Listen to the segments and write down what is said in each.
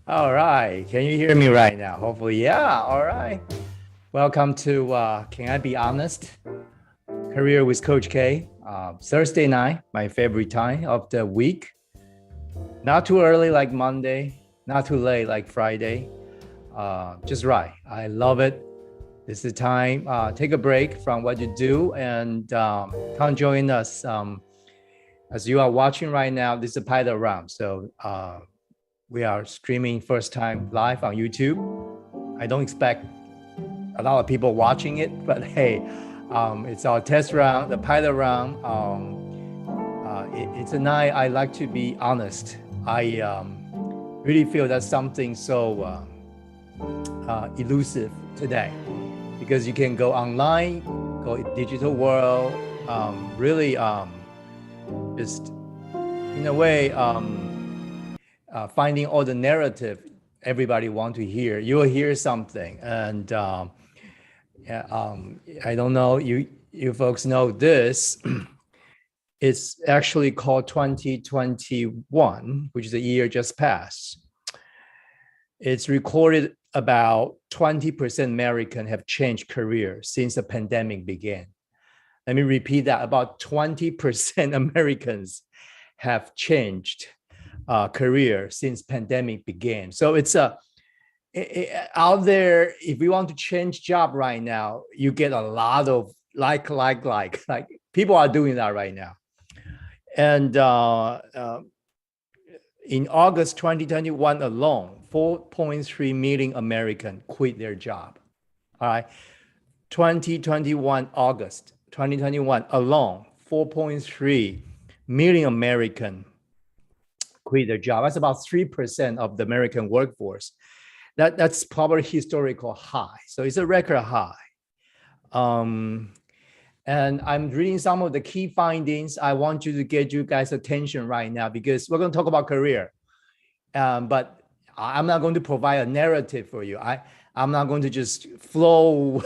All right. Can you hear me right now? Hopefully, yeah. All right. Welcome to Can I Be Honest? Career with Coach K. Thursday night, my favorite time of the week. Not too early like Monday, not too late like Friday. Just right. I love it. This is the time. Take a break from what you do and come join us. As you are watching right now, this is a pilot round. So we are streaming first time live on YouTube. I don't expect a lot of people watching it, but hey, it's our test round, the pilot round. It's a night I like to be honest. I really feel that's something so elusive today, because you can go online, go digital world, really just in a way finding all the narrative everybody want to hear. You will hear something, and I don't know you folks know this. It's actually called 2021, which is the year just passed. It's recorded about 20% American have changed career since the pandemic began. Let me repeat that. About 20% Americans have changed career since pandemic began. So it's out there. If you want to change job right now, you get a lot of like People are doing that right now. And in August 2021 alone, 4.3 million Americans quit their job. All right. 2021, August 2021 alone, 4.3 million Americans quit their job. That's about 3% of the American workforce. That's probably historical high. So it's a record high. And I'm reading some of the key findings. I want you to get you guys' attention right now because we're going to talk about career. But I'm not going to provide a narrative for you. I'm not going to just flow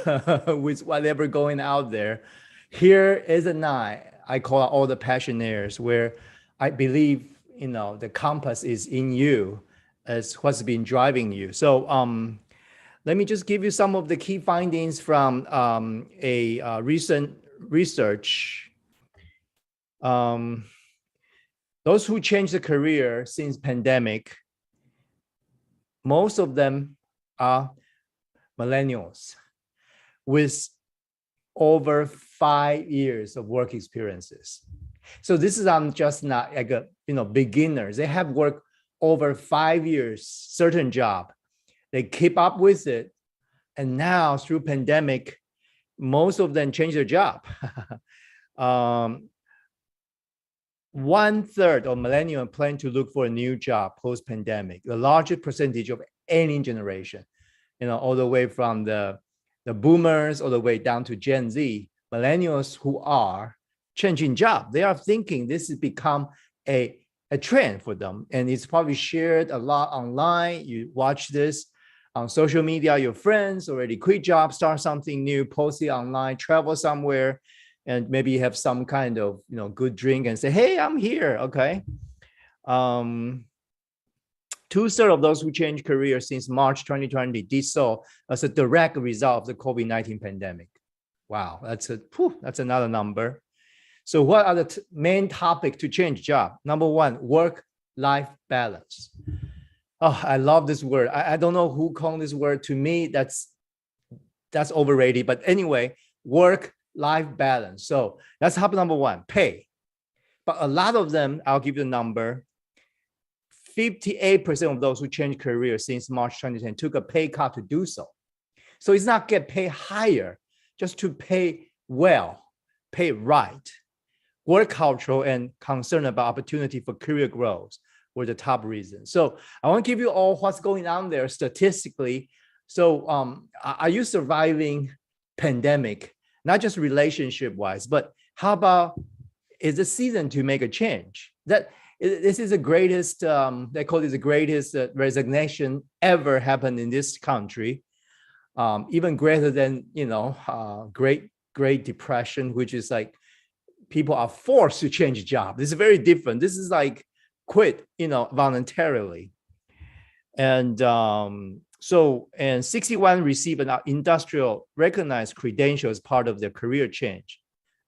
with whatever going out there. Here is a night I call all the passionaires where I believe, the compass is in you as what's been driving you. So let me just give you some of the key findings from a recent research. Those who changed the career since pandemic, most of them are millennials with over 5 years of work experiences. So this is just not like beginners. They have worked over 5 years, certain job. They keep up with it. And now through pandemic, most of them change their job. 1/3 of millennials plan to look for a new job post-pandemic, the largest percentage of any generation, all the way from the boomers all the way down to Gen Z, millennials who are changing job. They are thinking this has become a trend for them. And it's probably shared a lot online. You watch this on social media, your friends already quit job, start something new, post it online, travel somewhere, and maybe have some kind of good drink and say, hey, I'm here. Okay. 2/3 of those who changed career since March 2020 did so as a direct result of the COVID-19 pandemic. Wow, that's another number. So what are the main topics to change job? Number one, work-life balance. Oh, I love this word. I don't know who coined this word. To me, that's overrated. But anyway, work-life balance. So that's topic number one, pay. But a lot of them, I'll give you the number, 58% of those who changed career since March 2010 took a pay cut to do so. So it's not get paid higher, just to pay well, pay right. Work culture and concern about opportunity for career growth were the top reasons. So I want to give you all what's going on there statistically. So are you surviving pandemic, not just relationship-wise, but how about is a season to make a change? This is the greatest, they call it the greatest resignation ever happened in this country, even greater than, Great Depression, which is like people are forced to change job. This is very different. This is like quit, voluntarily. And and 61 receive an industrial recognized credential as part of their career change.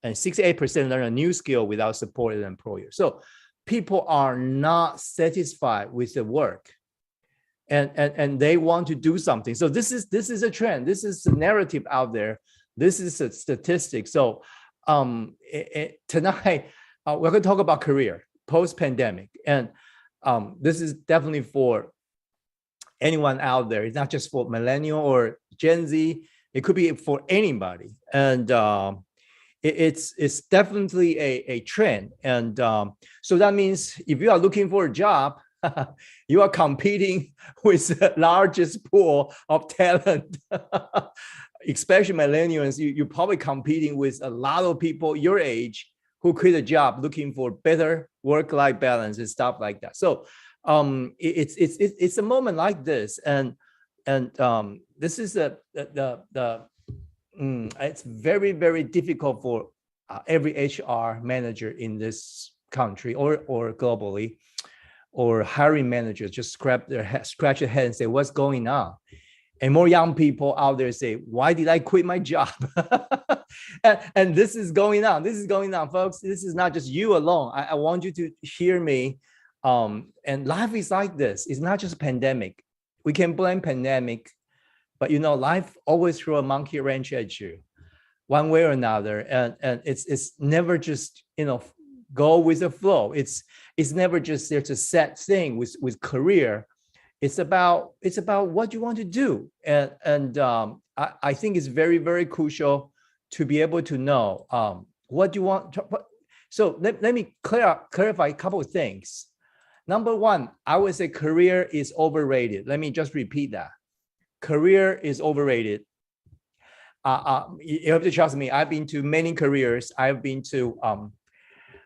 And 68% learn a new skill without support of an employer. So people are not satisfied with the work and they want to do something. So this is a trend. This is the narrative out there. This is a statistic. So tonight we're going to talk about career post-pandemic. And this is definitely for anyone out there. It's not just for millennial or Gen Z. It could be for anybody. And it's definitely a trend. And so that means if you are looking for a job, you are competing with the largest pool of talent, especially millennials. You're probably competing with a lot of people your age who quit a job looking for better work-life balance and stuff like that. So it's a moment like this, and this is it's very, very difficult for every HR manager in this country or globally, or hiring managers just scratch their head and say, what's going on? And more young people out there say, why did I quit my job? and this is going on. This is going on, folks. This is not just you alone. I want you to hear me. And life is like this. It's not just a pandemic. We can blame pandemic, but life always throw a monkey wrench at you. one way or another, and it's never just go with the flow. It's never just there's a set thing with career. It's about what you want to do, and I think it's very, very crucial to be able to know what you want. So let me clarify a couple of things. Number one, I would say career is overrated. Let me just repeat that. Career is overrated. You have to trust me. I've been to many careers. I've been to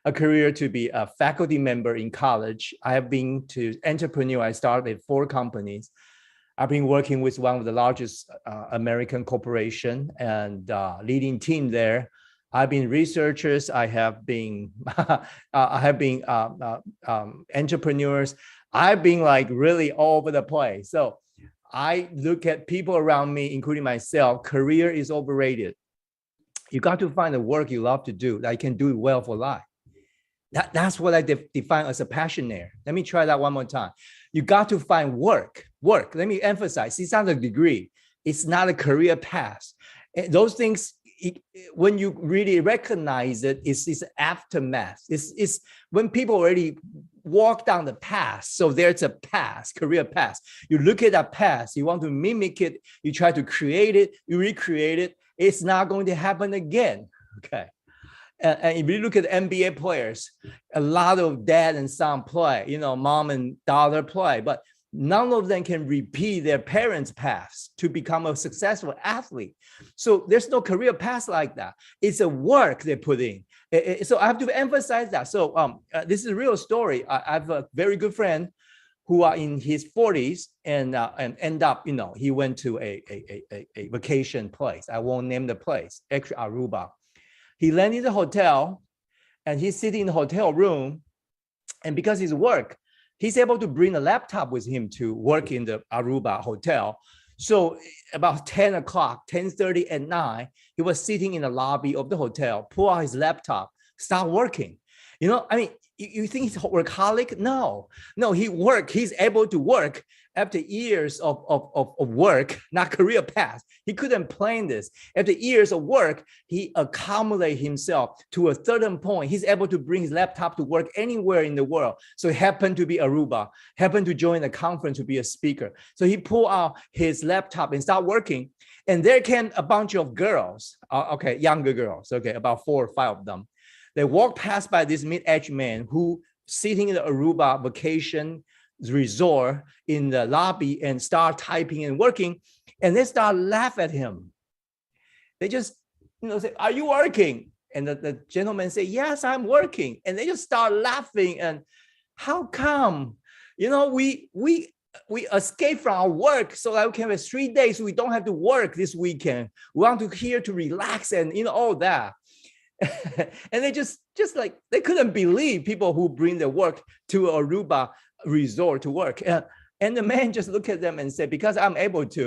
a career to be a faculty member in college. I have been to entrepreneur. I started 4 companies. I've been working with one of the largest American corporation and leading team there. I've been researchers. I have been entrepreneurs. I've been like really all over the place. So I look at people around me, including myself. Career is overrated. You got to find the work you love to do that you can do it well for life. That's what I define as a passion there. Let me try that one more time. You got to find work. Let me emphasize, it's not a degree. It's not a career path. Those things, when you really recognize it, it's aftermath. It's when people already walk down the path. So there's a path, career path. You look at that path, you want to mimic it, you try to create it, you recreate it. It's not going to happen again. Okay. And if you look at NBA players, a lot of dad and son play, mom and daughter play, but none of them can repeat their parents' paths to become a successful athlete. So there's no career path like that. It's a work they put in. So I have to emphasize that. So this is a real story. I have a very good friend who are in his 40s and end up, he went to a vacation place. I won't name the place, actually Aruba. He landed in the hotel and he's sitting in the hotel room. And because his work, he's able to bring a laptop with him to work in the Aruba hotel. So about 10 o'clock, 10:30 at night, he was sitting in the lobby of the hotel, pull out his laptop, start working. You think he's a workaholic? No, he's able to work after years of work, not career path. He couldn't plan this. After years of work, he accumulated himself to a certain point. He's able to bring his laptop to work anywhere in the world. So he happened to be Aruba, happened to join a conference to be a speaker. So he pulled out his laptop and start working. And there came a bunch of girls, younger girls, about 4 or 5 of them. They walked past by this mid-aged man who sitting in the Aruba vacation resort in the lobby and start typing and working. And they start laugh at him. They just, say, "Are you working?" And the gentleman say, "Yes, I'm working." And they just start laughing. And how come, we escape from our work so that we can have 3 days. So we don't have to work this weekend. We want to here to relax and, all that. And they just like, they couldn't believe people who bring their work to Aruba resort to work. And the man just looked at them and said, "Because I'm able to."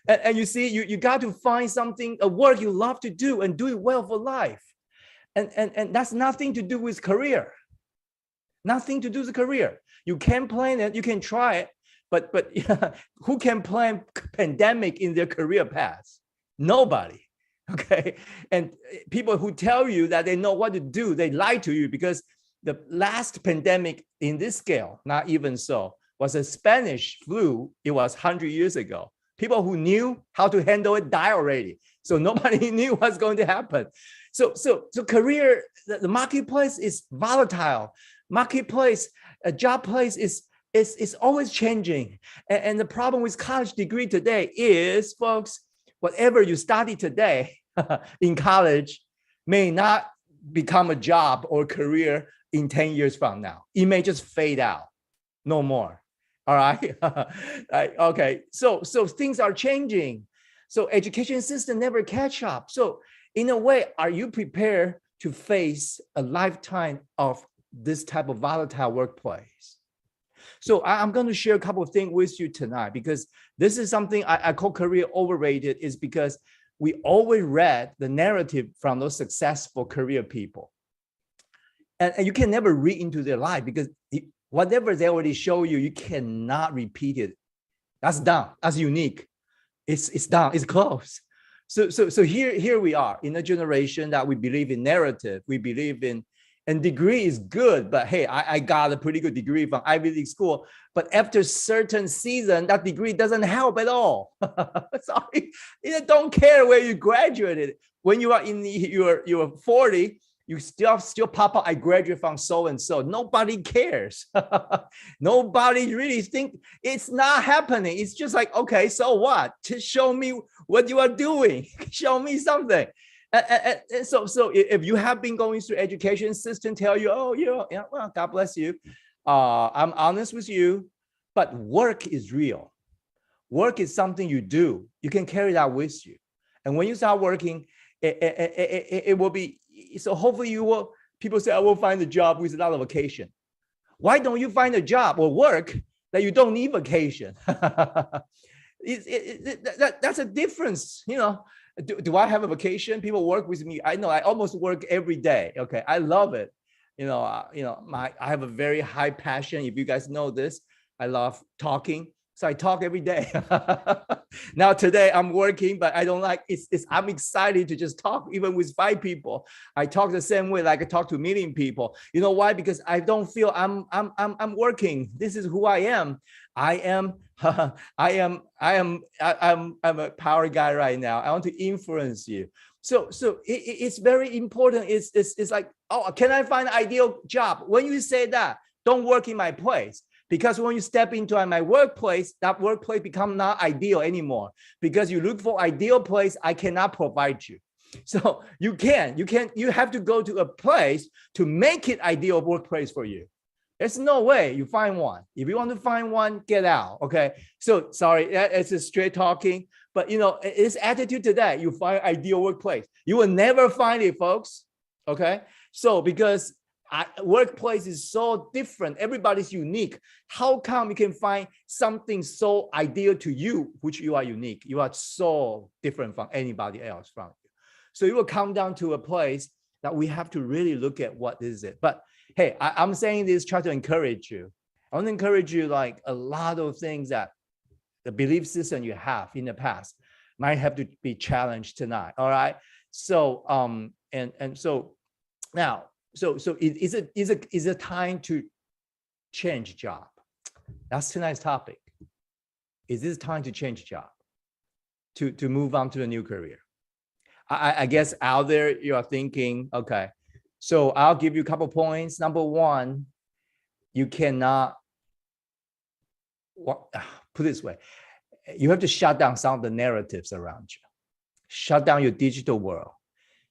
and you see, you got to find something, a work you love to do and do it well for life. And that's nothing to do with career. Nothing to do with career. You can plan it, you can try it, but who can plan pandemic in their career path? Nobody. Okay. And people who tell you that they know what to do, they lie to you, because the last pandemic in this scale, not even so, was a Spanish flu. It was 100 years ago. People who knew how to handle it died already. So nobody knew what's going to happen. So career, the marketplace is volatile. Marketplace, a job place is always changing. And the problem with college degree today is, folks, whatever you study today in college may not become a job or career in 10 years from now. It may just fade out, no more. All right. Okay. So things are changing. So education system never catch up. So in a way, are you prepared to face a lifetime of this type of volatile workplace? So I'm going to share a couple of things with you tonight, because this is something I call career overrated, is because we always read the narrative from those successful career people. And you can never read into their life, because whatever they already show you, you cannot repeat it. That's done. That's unique. It's done. It's closed. So here we are in a generation that we believe in narrative. We believe in, and degree is good, but hey, I got a pretty good degree from Ivy League school. But after certain season, that degree doesn't help at all. Sorry, you don't care where you graduated. When you are in you're 40, you still pop up, I graduate from so and so. Nobody cares. Nobody really think it's not happening. It's just like, okay, so what? Just show me what you are doing. Show me something. And so if you have been going through education system, tell you, oh, yeah, well, God bless you. I'm honest with you, but work is real. Work is something you do. You can carry that with you. And when you start working, it will be, so hopefully you will, people say, I will find a job with a lot of vacation. Why don't you find a job or work that you don't need vacation? That's a difference, you know. Do I have a vacation? People work with me. I know I almost work every day. Okay, I love it. I have a very high passion. If you guys know this, I love talking. So I talk every day. Now today I'm working, but I don't like I'm excited to just talk, even with 5 people. I talk the same way like I talk to a million people. You know why? Because I don't feel I'm working. This is who I am. I'm a power guy right now. I want to influence you. So it's very important. It's like, oh, can I find an ideal job? When you say that, don't work in my place. Because when you step into my workplace, that workplace becomes not ideal anymore. Because you look for ideal place, I cannot provide you. So you have to go to a place to make it ideal workplace for you. There's no way you find one. If you want to find one, get out. Okay. So sorry, it's a straight talking, but it's attitude to that. You find ideal workplace. You will never find it, folks. Okay. So because workplace is so different, everybody's unique. How come you can find something so ideal to you, which you are unique? You are so different from anybody else from you. So it will come down to a place that we have to really look at what is it. But hey, I'm saying this, try to encourage you. I want to encourage you, like a lot of things that the belief system you have in the past might have to be challenged tonight. All right. So so now, so is it time to change job? That's tonight's topic. Is this time to change job? To move on to a new career? I guess out there you are thinking, okay, so I'll give you a couple points. Number one, you cannot, put it this way, you have to shut down some of the narratives around you. Shut down your digital world.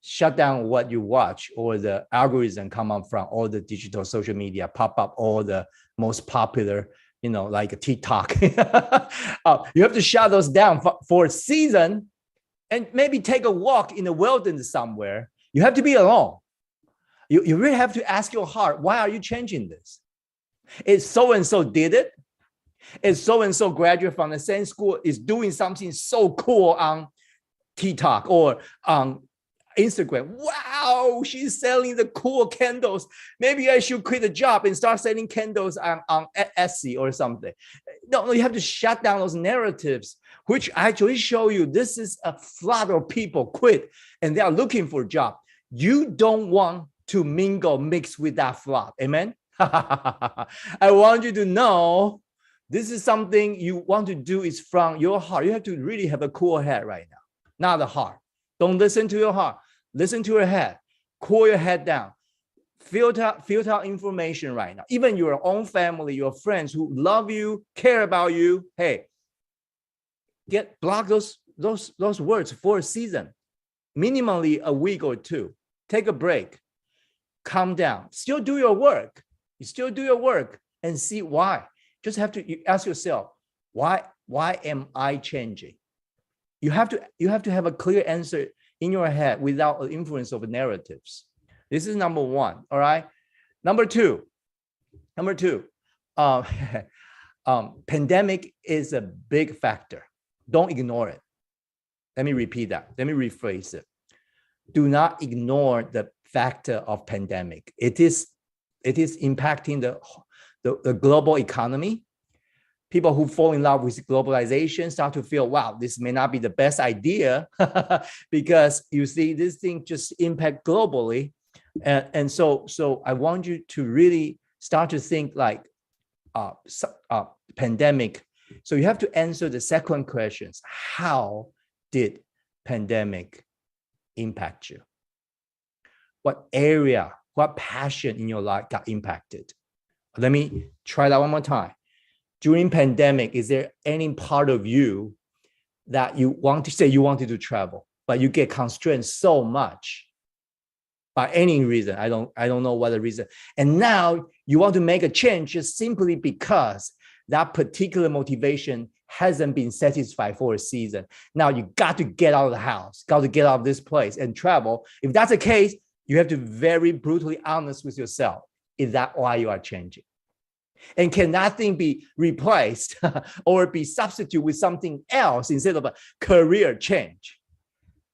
Shut down what you watch, or the algorithm come up from all the digital social media, pop up all the most popular, like TikTok. You have to shut those down for a season and maybe take a walk in the wilderness somewhere. You have to be alone. You really have to ask your heart, why are you changing this? Is so-and-so did it? Is so-and-so graduate from the same school is doing something so cool on TikTok or on Instagram? Wow, she's selling the cool candles. Maybe I should quit the job and start selling candles on Etsy or something. No, you have to shut down those narratives, which actually show you this is a flood of people quit and they are looking for a job. You don't want to mix with that flood. Amen. I want you to know this is something you want to do is from your heart. You have to really have a cool head right now, not the heart. Don't listen to your heart. Listen to your head. Cool your head down. Filter information right now. Even your own family, your friends who love you, care about you. Hey, block those words for a season, minimally a week or 2. Take a break. Calm down. Still do your work. You still do your work and see why. Just have to ask yourself, why am I changing? You have to have a clear answer in your head without the influence of narratives. This is number one. All right. Number two. Pandemic is a big factor. Don't ignore it. Let me repeat that. Let me rephrase it. Do not ignore the factor of pandemic. It is impacting the global economy. People who fall in love with globalization start to feel, wow, this may not be the best idea because you see this thing just impact globally. And so I want you to really start to think like pandemic. So you have to answer the second questions. How did pandemic impact you? What area, what passion in your life got impacted? Let me try that one more time. During pandemic, is there any part of you that you want to say you wanted to travel, but you get constrained so much by any reason? I don't know what the reason. And now you want to make a change just simply because that particular motivation hasn't been satisfied for a season. Now you got to get out of the house, got to get out of this place and travel. If that's the case, you have to be very brutally honest with yourself. Is that why you are changing? And can that thing be replaced or be substituted with something else instead of a career change?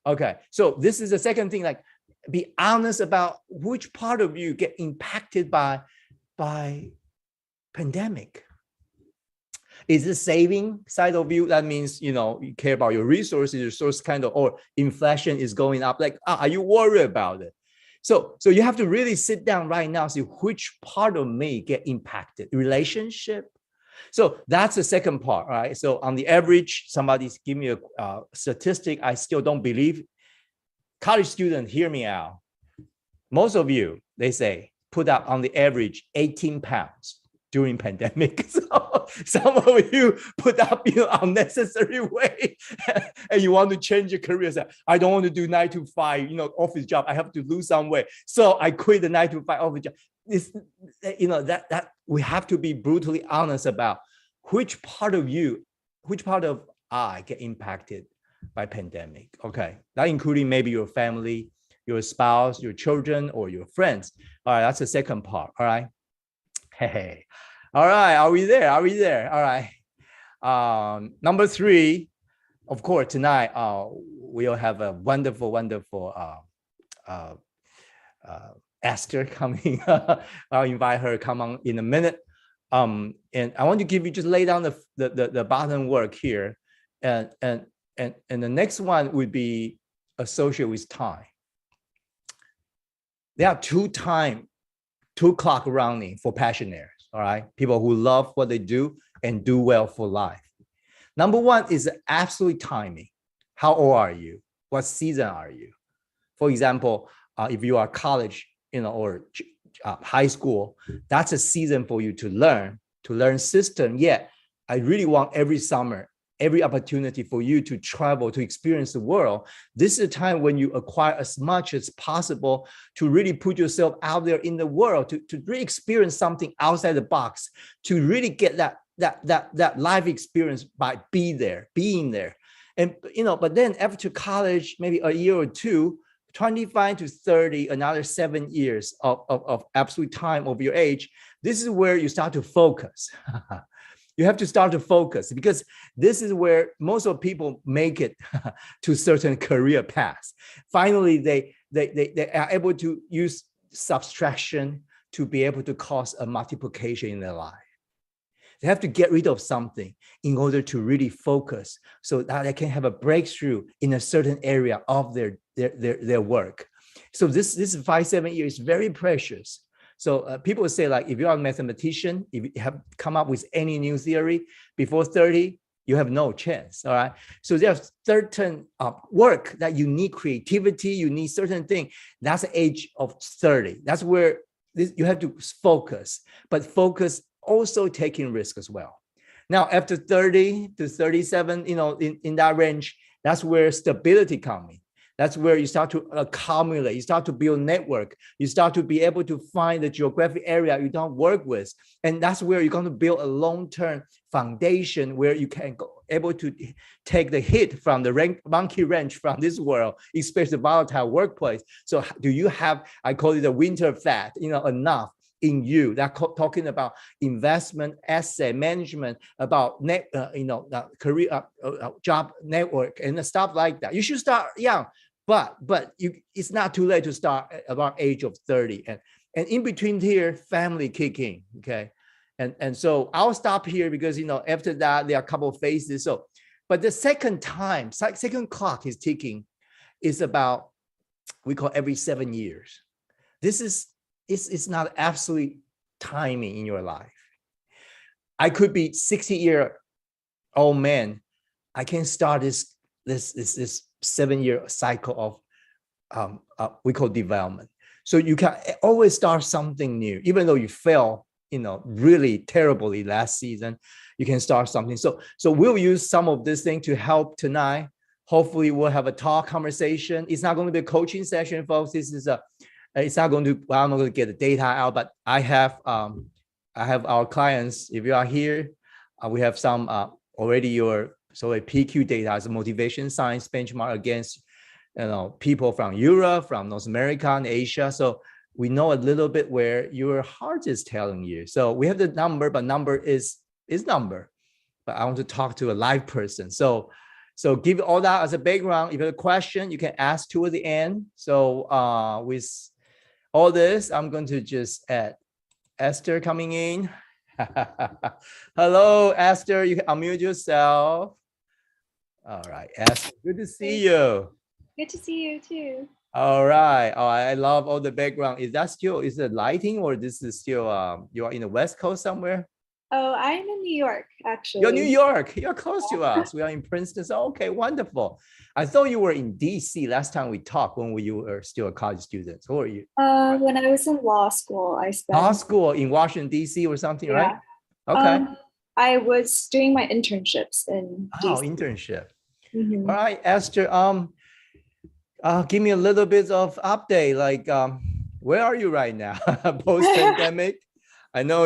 Okay, so this is the second thing, like be honest about which part of you get impacted by pandemic. Is the saving side of you? That means, you care about your resources, your source kind of, or inflation is going up. Like, are you worried about it? So you have to really sit down right now, see which part of me get impacted. Relationship. So that's the second part, right? So on the average, somebody's give me a statistic I still don't believe. College students, hear me out. Most of you, they say, put up on the average 18 pounds during pandemic. So some of you put up unnecessary weight and you want to change your career. So I don't want to do 9 to 5, office job. I have to lose some weight. So I quit the 9 to 5 office job. This, that we have to be brutally honest about which part of I get impacted by pandemic. Okay. That including maybe your family, your spouse, your children, or your friends. All right. That's the second part. All right. Hey. All right. Are we there? All right. Number 3, of course, tonight we'll have a wonderful Esther coming. I'll invite her come on in a minute. And I want to give you, just lay down the bottom work here. And the next one would be associated with time. There are 2 clock running for passionaires. All right. People who love what they do and do well for life. Number 1 is absolute timing. How old are you? What season are you? For example, if you are college, or high school, that's a season for you to learn system. Yeah, I really want every summer, every opportunity for you to travel, to experience the world. This is a time when you acquire as much as possible to really put yourself out there in the world, to really experience something outside the box, to really get that life experience by being there. And, but then after college, maybe a year or two, 25 to 30, another 7 years of absolute time of your age, this is where you start to focus. You have to start to focus because this is where most of people make it to certain career paths. Finally, they are able to use subtraction to be able to cause a multiplication in their life. They have to get rid of something in order to really focus so that they can have a breakthrough in a certain area of their work. So this 5-7 years is very precious. So people say, like, if you are a mathematician, if you have come up with any new theory before 30, you have no chance. All right. So there's certain work that you need creativity, you need certain thing. That's the age of 30. That's where you have to focus, but focus also taking risk as well. Now, after 30 to 37, in that range, that's where stability comes in. That's where you start to accumulate, you start to build network, you start to be able to find the geographic area you don't work with. And that's where you're going to build a long-term foundation where you can able to take the hit from the monkey wrench from this world, especially the volatile workplace. So do you have, I call it the winter fat, enough in you that talking about investment, asset management, about career, job network and stuff like that. You should start young, but it's not too late to start at about age of 30. And in between here, family kick in, okay? And so I'll stop here because, after that, there are a couple of phases. So, but the second clock is ticking is about, we call every 7 years. It's not absolute timing in your life. I could be 60-year-old man. I can start this 7-year cycle of we call development. So you can always start something new, even though you fail, really terribly last season. You can start something. So we'll use some of this thing to help tonight. Hopefully, we'll have a talk conversation. It's not going to be a coaching session, folks. It's not going to. Well, I'm not going to get the data out, but I have our clients. If you are here, we have some already your PQ data as a motivation science benchmark against people from Europe, from North America and Asia. So we know a little bit where your heart is telling you. So we have the number, but number is number. But I want to talk to a live person. So give all that as a background. If you have a question, you can ask toward the end. So with all this, I'm going to just add Esther coming in. Hello, Esther. You can unmute yourself. All right, Esther, good to see you. Good to see you too. All right. Oh, I love all the background. Is it lighting, or this is still you are in the West Coast somewhere? Oh, I'm in New York, actually. You're New York. You're close to us. We are in Princeton. So, okay, wonderful. I thought you were in DC last time we talked when you were still a college student. Who are you? When I was in law school, I spent law school in Washington, DC or something, yeah. Right? Okay. I was doing my internships in DC. Oh, internship. Mm-hmm. All right, Esther. Give me a little bit of update. Like, where are you right now? Post-pandemic. I know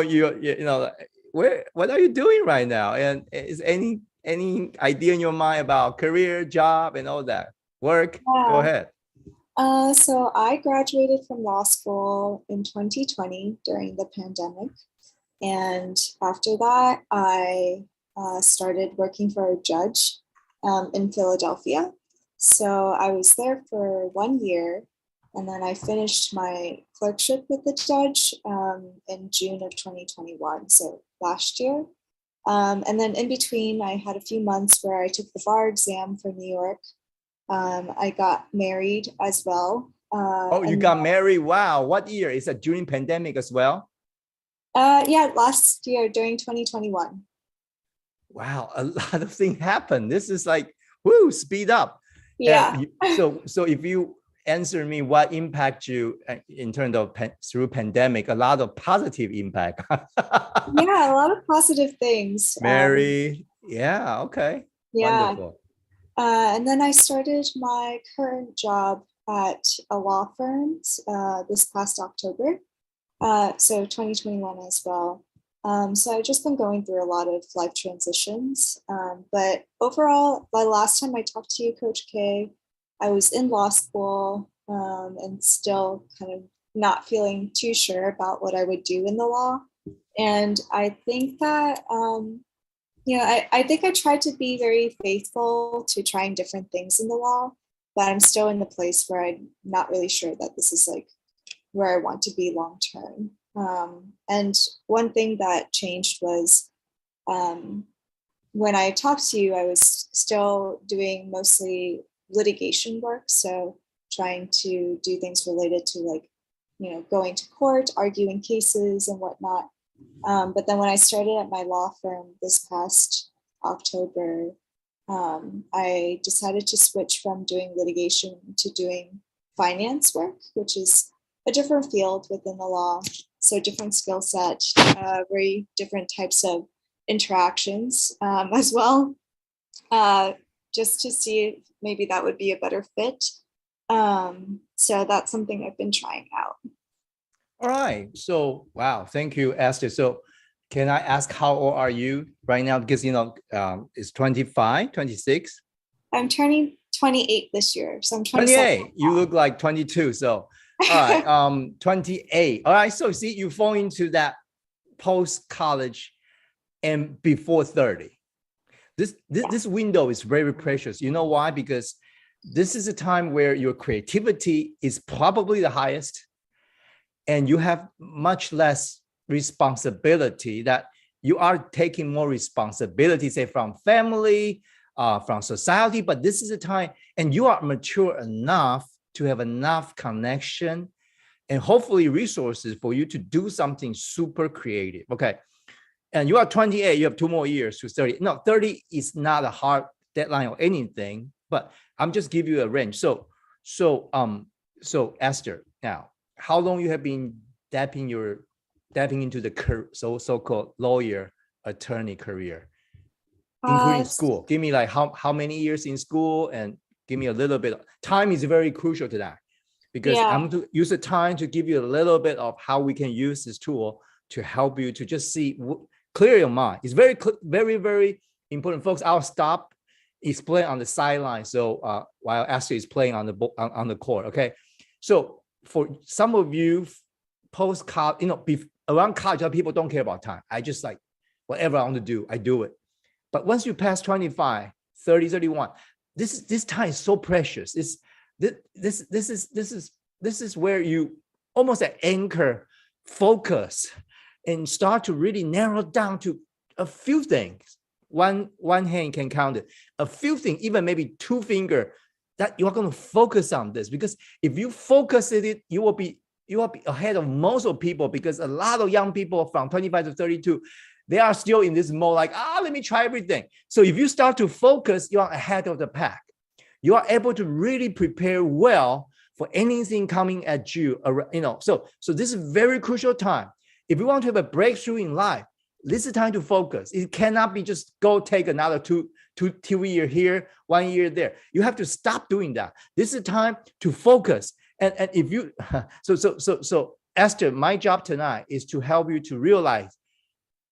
what are you doing right now? And is any idea in your mind about career, job, and all that? Work? Yeah. Go ahead. So I graduated from law school in 2020 during the pandemic. And after that, I started working for a judge in Philadelphia. So I was there for 1 year, and then I finished my clerkship with the judge in June of 2021, so last year. And then in between, I had a few months where I took the bar exam for New York. I got married as well. You got married? Wow. What year? Is it during pandemic as well? Yeah, last year during 2021. Wow, a lot of things happened. This is like, woo, speed up. Yeah. So if you answer me, what impact you in terms of through pandemic? A lot of positive impact. Yeah, a lot of positive things. Mary, yeah, okay. Yeah. Wonderful. And then I started my current job at a law firm this past October. So 2021 as well. So I've just been going through a lot of life transitions. But overall, the last time I talked to you, Coach K, I was in law school and still kind of not feeling too sure about what I would do in the law. And I think that, I think I tried to be very faithful to trying different things in the law, but I'm still in the place where I'm not really sure that this is like where I want to be long term. And one thing that changed was when I talked to you, I was still doing mostly litigation work. So trying to do things related to going to court, arguing cases and whatnot. But then when I started at my law firm this past October, I decided to switch from doing litigation to doing finance work, which is a different field within the law. So different skill set, very different types of interactions as well, just to see if maybe that would be a better fit. So that's something I've been trying out. All right. So, wow. Thank you, Esther. So can I ask how old are you right now? Because, it's 25, 26? I'm turning 28 this year. So I'm 28. You look like 22. So, all right. 28. All right. So see, you fall into that post-college and before 30. This window is very precious. You know why? Because this is a time where your creativity is probably the highest, and you have much less responsibility that you are taking more responsibility, say from family, from society, but this is a time, and you are mature enough to have enough connection and hopefully resources for you to do something super creative. Okay. And you are 28, you have 2 more years to 30. No, 30 is not a hard deadline or anything, but I'm just give you a range. So Esther, now, how long you have been dabbing into the so-called lawyer attorney career, including school? Give me like how many years in school, and give me a little bit. Time is very crucial to that, because I'm going to use the time to give you a little bit of how we can use this tool to help you to just see, clear your mind. It's very, very, very important, folks. I'll stop explain on the sideline. So while Esther is playing on the court, okay. So for some of you, post college, around college, people don't care about time. I just like whatever I want to do, I do it. But once you pass 25, 30, 31, this time is so precious. This is where you almost an anchor focus and start to really narrow down to a few things. One hand can count it. A few things, even maybe 2 fingers, that you are going to focus on this. Because if you focus it, you will be ahead of most of people, because a lot of young people from 25 to 32, they are still in this mode like, let me try everything. So if you start to focus, you are ahead of the pack. You are able to really prepare well for anything coming at you. So this is a very crucial time. If you want to have a breakthrough in life, this is time to focus. It cannot be just go take another two year here, 1 year there. You have to stop doing that. This is time to focus. And if you, so Esther, my job tonight is to help you to realize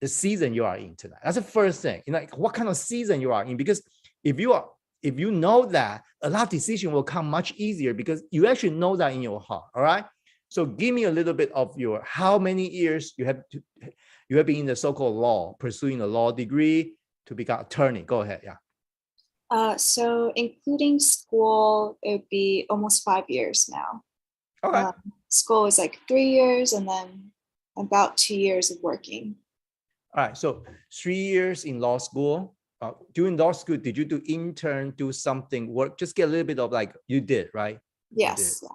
the season you are in tonight. That's the first thing. Like what kind of season you are in, because if you know that, a lot of decision will come much easier, because you actually know that in your heart. All right. So give me a little bit of your, how many years you have been in the so-called law, pursuing a law degree to become attorney. Go ahead. Yeah. So including school, it would be almost 5 years now. Okay. School is like 3 years, and then about 2 years of working. All right. So 3 years in law school. During law school, did you do intern, do something, work? Just get a little bit of like you did, right? Yes. Did.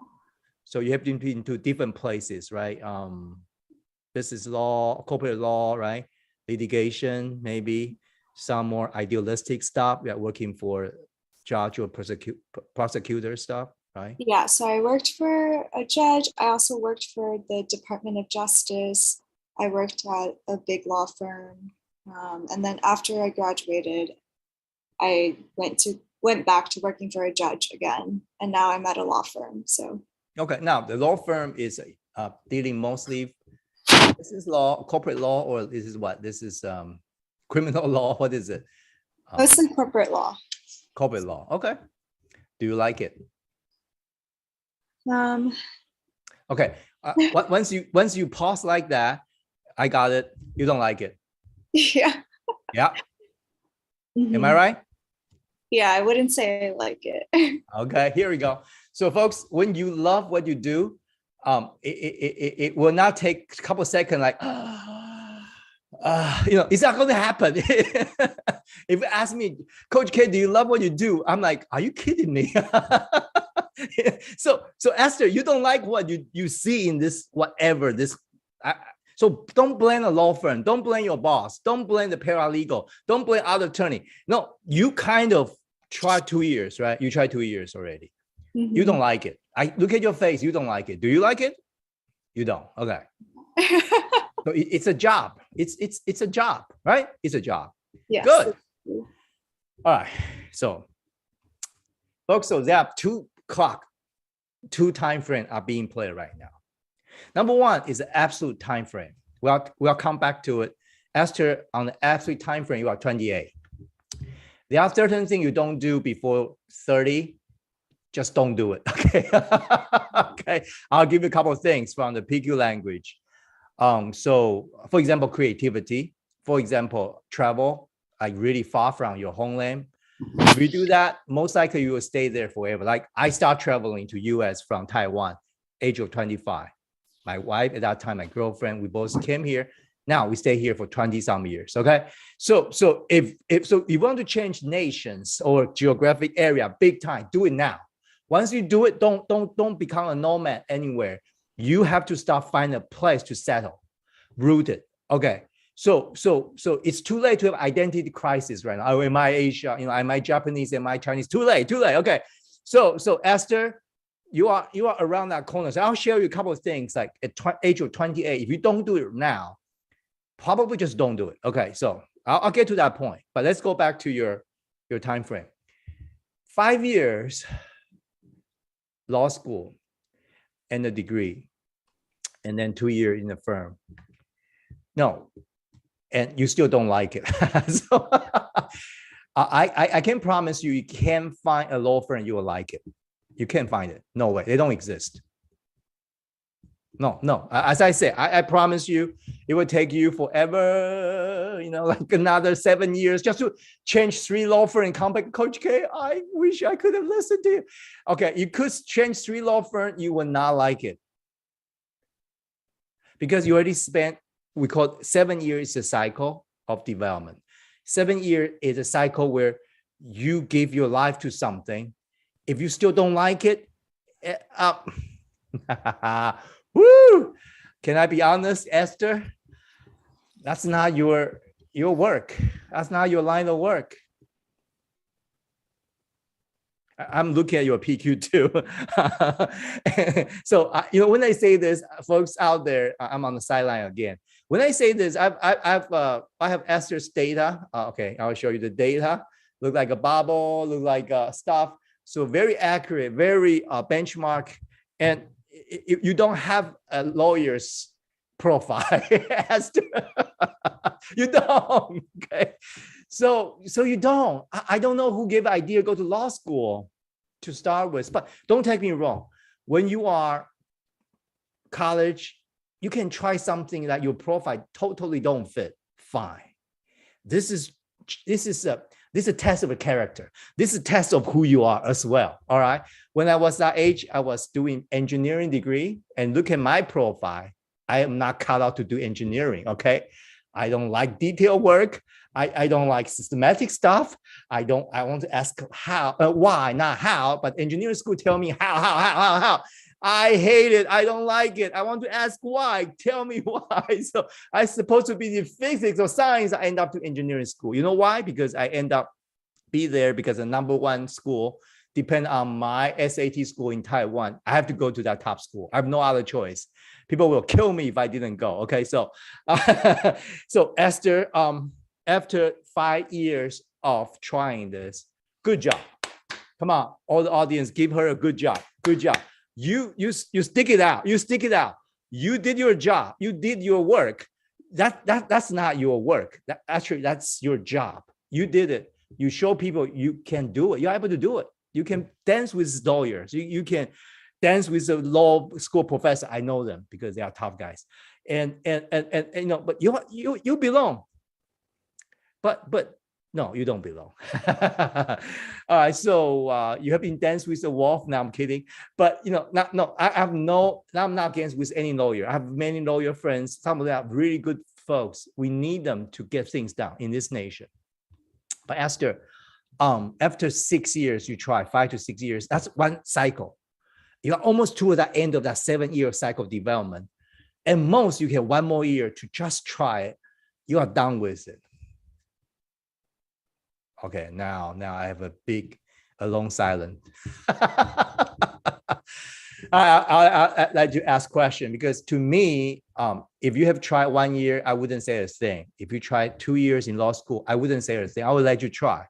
So you have been to different places, right? Business law, corporate law, right? Litigation, maybe some more idealistic stuff. We are working for judge or prosecutor stuff, right? Yeah. So I worked for a judge. I also worked for the Department of Justice. I worked at a big law firm. And then after I graduated, I went back to working for a judge again. And now I'm at a law firm. So. Okay. Now the law firm is dealing mostly business law, corporate law, or this is what? This is criminal law. What is it? Mostly corporate law. Corporate law. Okay. Do you like it? Okay. Once you pause like that, I got it. You don't like it. Yeah. Yeah. Mm-hmm. Am I right? Yeah, I wouldn't say I like it. Okay, here we go. So folks, when you love what you do, it will not take a couple of seconds like, it's not going to happen. If you ask me, Coach K, do you love what you do? I'm like, are you kidding me? So Esther, you don't like what you see in this, whatever this. So don't blame a law firm. Don't blame your boss. Don't blame the paralegal. Don't blame other attorney. No, you kind of tried 2 years, right? You tried 2 years already. Mm-hmm. You don't like it. I look at your face. You don't like it. Do you like it? You don't. Okay. So it's a job. It's a job, right? It's a job. Yes. Good. All right. So, folks, so there are two time frame are being played right now. Number one is the absolute time frame. We'll come back to it. Esther, on the absolute time frame, you are 28. There are certain things you don't do before 30. Just don't do it. Okay. Okay. I'll give you a couple of things from the PQ language. So, for example, creativity. For example, travel, like really far from your homeland. If you do that, most likely you will stay there forever. Like I start traveling to US from Taiwan, age of 25. My wife at that time, my girlfriend, we both came here. Now we stay here for 20 some years. Okay. So if you want to change nations or geographic area big time, do it now. Once you do it, don't become a nomad anywhere. You have to start finding a place to settle, rooted. Okay. So it's too late to have identity crisis right now. Oh, am I Asia? Am I Japanese? Am I Chinese? Too late. Okay. So Esther, you are around that corner. So I'll share you a couple of things like at age of 28. If you don't do it now, probably just don't do it. Okay. So I'll get to that point, but let's go back to your time frame. 5 years law school and a degree, and then 2 years in the firm. No, and you still don't like it. So I can promise you can't find a law firm you will like it. You can't find it. No way. They don't exist. No. As I said, I promise you, it will take you forever, like another 7 years just to change 3 law firms and come back. Coach K, I wish I could have listened to you. Okay, you could change 3 law firms, you will not like it. Because you already spent, we call it 7 years is a cycle of development. 7 years is a cycle where you give your life to something. If you still don't like it, woo! Can I be honest, Esther? That's not your work. That's not your line of work. I'm looking at your PQ too. So, when I say this, folks out there, I'm on the sideline again. When I say this, I have Esther's data. Okay, I'll show you the data. Look like a bubble, look like stuff. So very accurate, very benchmark. And you don't have a lawyer's profile, Esther. You don't. Okay. So you don't. I don't know who gave the idea go to law school to start with, but don't take me wrong. When you are college, you can try something that your profile totally don't fit. Fine. This is a test of a character. This is a test of who you are as well. All right. When I was that age, I was doing engineering degree, and look at my profile. I am not cut out to do engineering. Okay. I don't like detail work. I don't like systematic stuff. I want to ask how, why, not how, but engineering school tell me how. I hate it. I don't like it. I want to ask why. Tell me why. So I supposed to be in physics or science. I end up to engineering school. You know why? Because I end up be there because the number one school depend on my SAT score in Taiwan. I have to go to that top school. I have no other choice. People will kill me if I didn't go. Okay, so so Esther, after 5 years of trying this, good job. Come on, all the audience, give her a good job. Good job. You stick it out. You stick it out. You did your job. You did your work. That's not your work. Actually, that's your job. You did it. You show people you can do it. You're able to do it. You can dance with lawyers. You can dance with a law school professor. I know them because they are tough guys. And but you belong. But no, you don't belong. All right, so you have been danced with a wolf. No, I'm kidding. But I'm not against with any lawyer. I have many lawyer friends. Some of them are really good folks. We need them to get things done in this nation. But Esther, after 6 years, you try 5 to 6 years. That's one cycle. You're almost to the end of that 7-year cycle of development. And most you get 1 more year to just try it. You are done with it. Okay, now I have a long silence. I'd like to ask a question because to me, if you have tried 1 year, I wouldn't say a thing. If you tried 2 years in law school, I wouldn't say a thing. I would let you try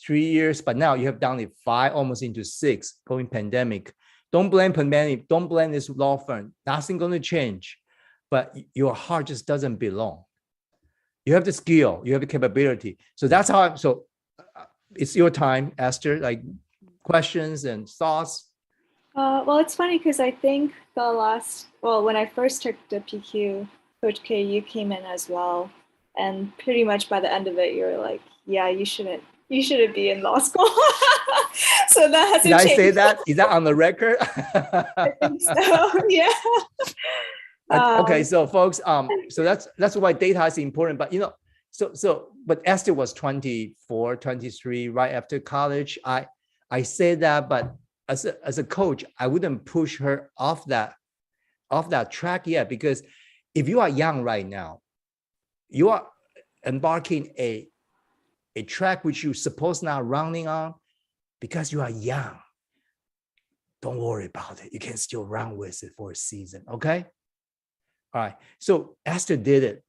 3 years, but now you have done it 5, almost into 6, going pandemic. Don't blame pandemic. Don't blame this law firm. Nothing going to change, but your heart just doesn't belong. You have the skill, you have the capability. So that's how. It's your time, Esther. Like questions and thoughts. Well, it's funny because I think when I first took the PQ, Coach K, you came in as well, and pretty much by the end of it, you were like, "Yeah, you shouldn't be in law school." So that hasn't changed. Did I say that? Is that on the record? I think so. Yeah. Okay, so folks, so that's why data is important. But but Esther was 24, 23, right after college. I say that, but as a coach, I wouldn't push her off that track yet, because if you are young right now, you are embarking a track which you're supposed not running on because you are young. Don't worry about it. You can still run with it for a season, okay? All right. So Esther did it,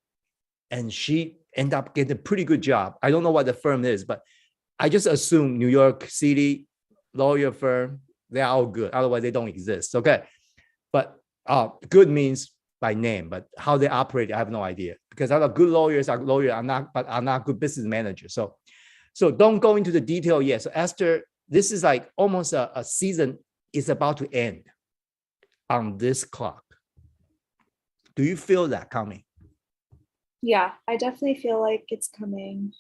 and she ended up getting a pretty good job. I don't know what the firm is, but I just assume New York City lawyer firm, they're all good. Otherwise, they don't exist, okay? But good means by name, but how they operate, I have no idea. Because other good lawyers are not good business managers. So don't go into the detail yet. So Esther, this is like almost a season is about to end on this clock. Do you feel that coming? Yeah, I definitely feel like it's coming.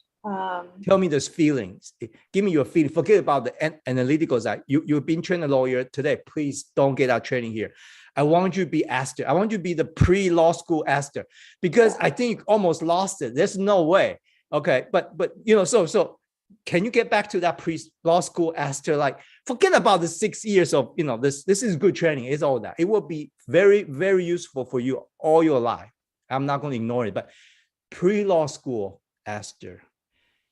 Tell me those feelings. Give me your feeling. Forget about the analytical side. You've been trained a lawyer today. Please don't get out training here. I want you to be Esther. I want you to be the pre-law school Esther, because I think you almost lost it. There's no way. Okay, but so can you get back to that pre-law school Esther? Like, forget about the 6 years of this is good training. It's all that. It will be very, very useful for you all your life. I'm not going to ignore it, but pre-law school Esther,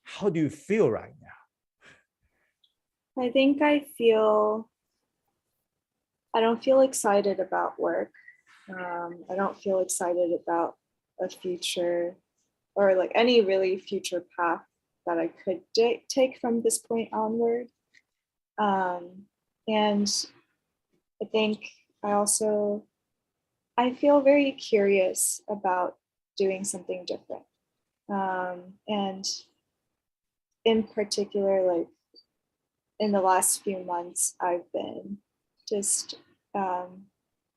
how do you feel right now? I think I don't feel excited about work. I don't feel excited about a future or like any really future path that I could take from this point onward. And I think I feel very curious about doing something different. And in particular, like in the last few months, I've been just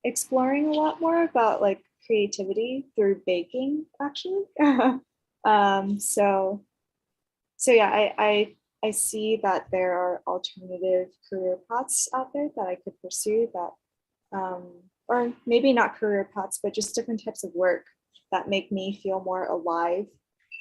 exploring a lot more about like creativity through baking, actually. So yeah, I see that there are alternative career paths out there that I could pursue that, or maybe not career paths, but just different types of work that make me feel more alive.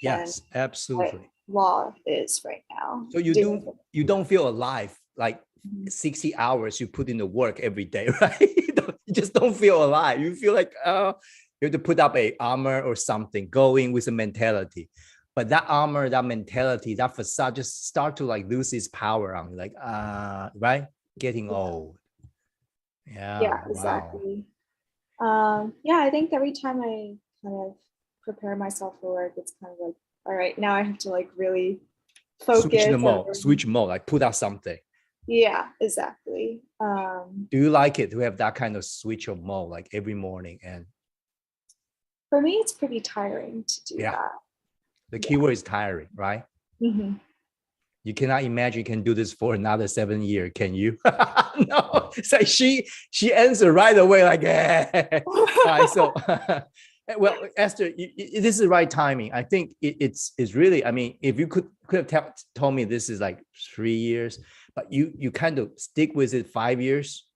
Yes, absolutely. Law is right now. So you don't feel alive like 60 hours you put in the work every day, right? You just don't feel alive. You feel like you have to put up a armor or something, going with a mentality. But that armor, that mentality, that facade just start to like lose its power on you, like right? Getting old. Yeah, exactly. Yeah, I think every time I kind of prepare myself for work, it's kind of like, all right, now I have to like really focus. Switch mode, like put out something. Yeah, exactly. Do you like it to have that kind of switch of mode like every morning? And for me, it's pretty tiring to do that. The keyword is tiring, right? Mm-hmm. You cannot imagine you can do this for another 7 years, can you? No, it's like she answered right away, like, all right, so well, Esther, this is the right timing. I think it's really, I mean, if you could have told me this is like 3 years, but you kind of stick with it 5 years,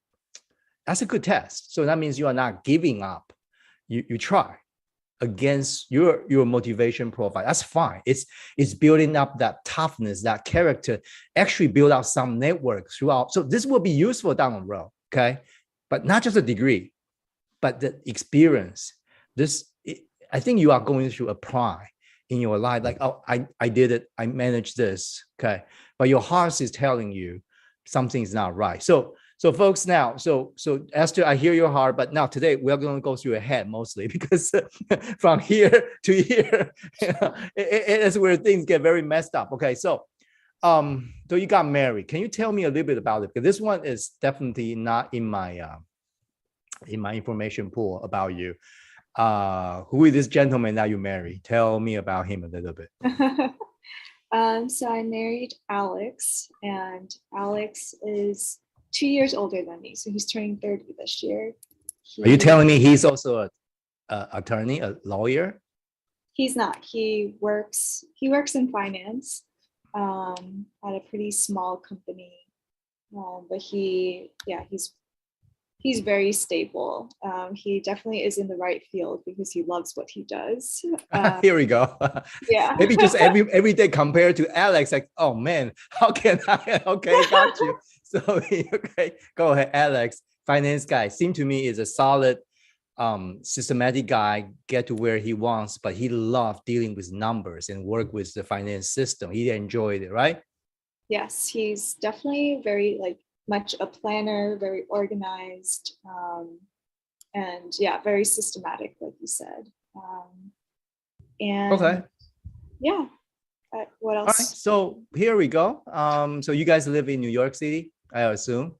that's a good test. So that means you are not giving up. You try against your motivation profile. That's fine. It's building up that toughness, that character, actually build out some network throughout. So this will be useful down the road, okay? But not just a degree, but the experience. I think you are going to apply in your life, like, oh, I did it, I managed this, okay? But your heart is telling you something's not right. So folks, now, so Esther, I hear your heart, but now today we're going to go through your head mostly, because from here to here, it's where things get very messed up. Okay, so you got married. Can you tell me a little bit about it? Because this one is definitely not in my information pool about you. Who is this gentleman that you married? Tell me about him a little bit. So I married Alex, and Alex is 2 years older than me, so he's turning 30 this year. Are you telling me he's also an attorney, a lawyer? He's not. He works in finance at a pretty small company, but he's He's very stable. He definitely is in the right field because he loves what he does. Here we go. Yeah. Maybe just every day compared to Alex, like, oh man, how can I? Okay, got you. So okay, go ahead, Alex. Finance guy seem to me is a solid, systematic guy. Get to where he wants, but he loved dealing with numbers and work with the finance system. He enjoyed it, right? Yes, he's definitely very like much a planner, very organized, and yeah, very systematic, like you said. Okay. And yeah, what All right. else? So here we go. So you guys live in New York City, I assume,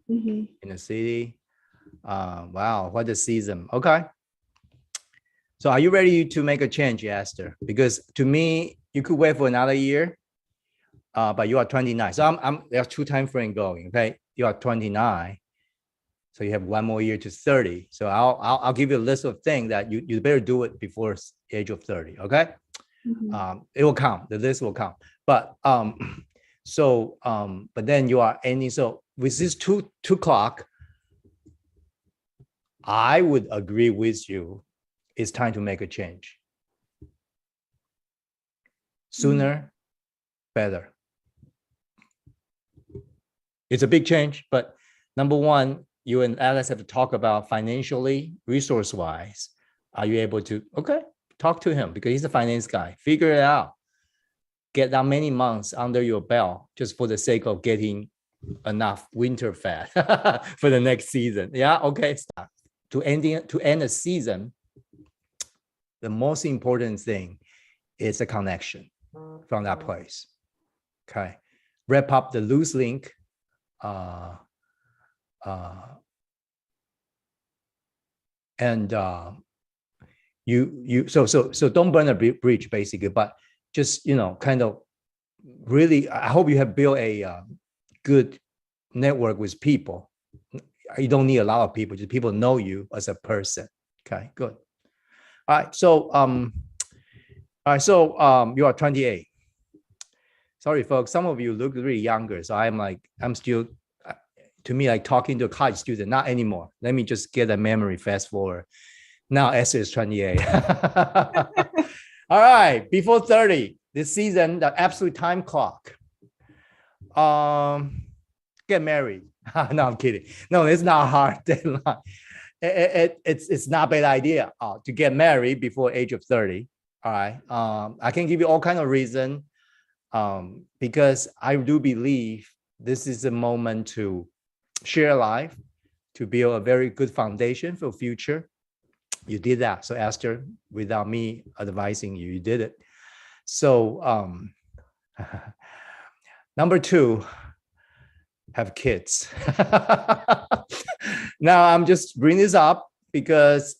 Mhm. in the city. Wow, what a season. Okay. So are you ready to make a change, Esther? Because to me, you could wait for another year, but you are 29. So there's two time frame going. Okay, you are 29, so you have one more year to 30. So I'll give you a list of things that you better do it before age of 30. Okay, Mhm. it will count. The list will count. But but then you are ending. So with this two clock, I would agree with you. It's time to make a change. Mhm. Sooner, better. It's a big change, but number one, you and Alex have to talk about financially, resource wise. Are you able to, okay, talk to him because he's a finance guy, figure it out, get that many months under your belt just for the sake of getting enough winter fat for the next season. Yeah, okay, stop. To end a season, the most important thing is a connection from that place. Okay, wrap up the loose link. Uh, uh, and so don't burn a bridge basically, but just kind of really, I hope you have built a good network with people. You don't need a lot of people, just people know you as a person. Okay, good. All right, so you are 28. Sorry folks, some of you look really younger, so I'm still, to me, like talking to a college student. Not anymore. Let me just get a memory fast forward. Now Esther is 28. All right, before 30, this season, the absolute time clock. Get married. No, I'm kidding. No, it's not hard deadline. It's not a bad idea to get married before age of 30. All right. I can give you all kind of reason, because I do believe this is a moment to share life, to build a very good foundation for future. You did that. So Esther, without me advising you, you did it. So number two, have kids. Now I'm just bringing this up because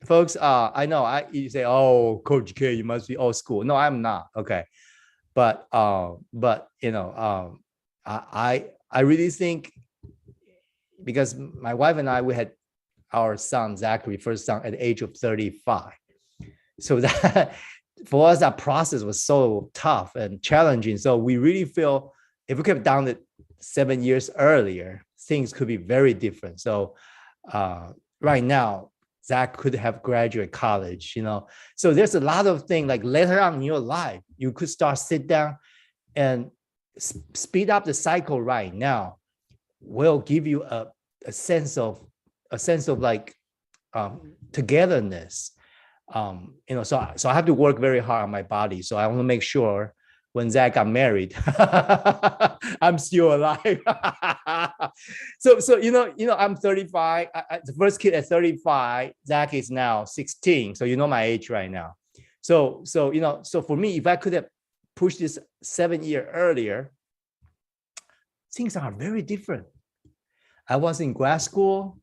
folks, I know you say, oh, Coach K, you must be old school. No, I'm not. Okay. But I really think, because my wife and I, we had our son Zachary, first son, at the age of 35. So that for us, that process was so tough and challenging. So we really feel if we could have done it 7 years earlier, things could be very different. So right now, Zach could have graduated college, So there's a lot of things like later on in your life, you could start sit down and speed up the cycle right now will give you a sense of like togetherness. So I have to work very hard on my body. So I want to make sure when Zach got married, I'm still alive. So I'm 35. The first kid at 35. Zach is now 16. So you know my age right now. So for me, if I could have pushed this 7 years earlier, things are very different. I was in grad school.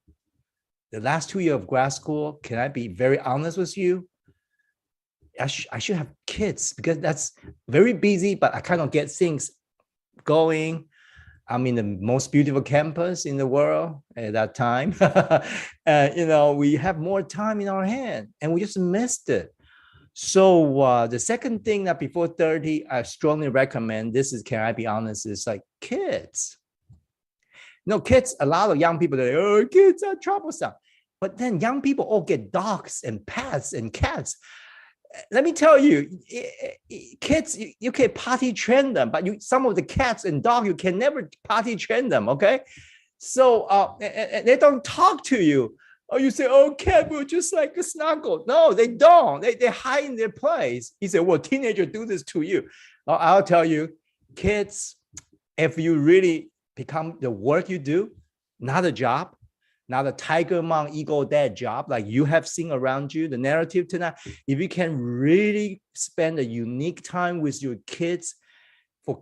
The last 2 years of grad school, can I be very honest with you? I should have kids because that's very busy, but I kind of get things going. I'm in the most beautiful campus in the world at that time. We have more time in our hand and we just missed it. So the second thing that before 30, I strongly recommend, this is, can I be honest, is like kids. Kids, a lot of young people, they're like, oh, kids are troublesome. But then young people all get dogs and pets and cats. Let me tell you, kids, you can potty train them, but some of the cats and dogs, you can never potty train them, okay? So they don't talk to you. Oh, you say, oh, cat will just like a snuggle. No, they don't. They hide in their place. You say, well, teenagers do this to you. I'll tell you, kids, if you really become the work you do, not a job, not a tiger mom, eagle dad job like you have seen around you, the narrative tonight, if you can really spend a unique time with your kids for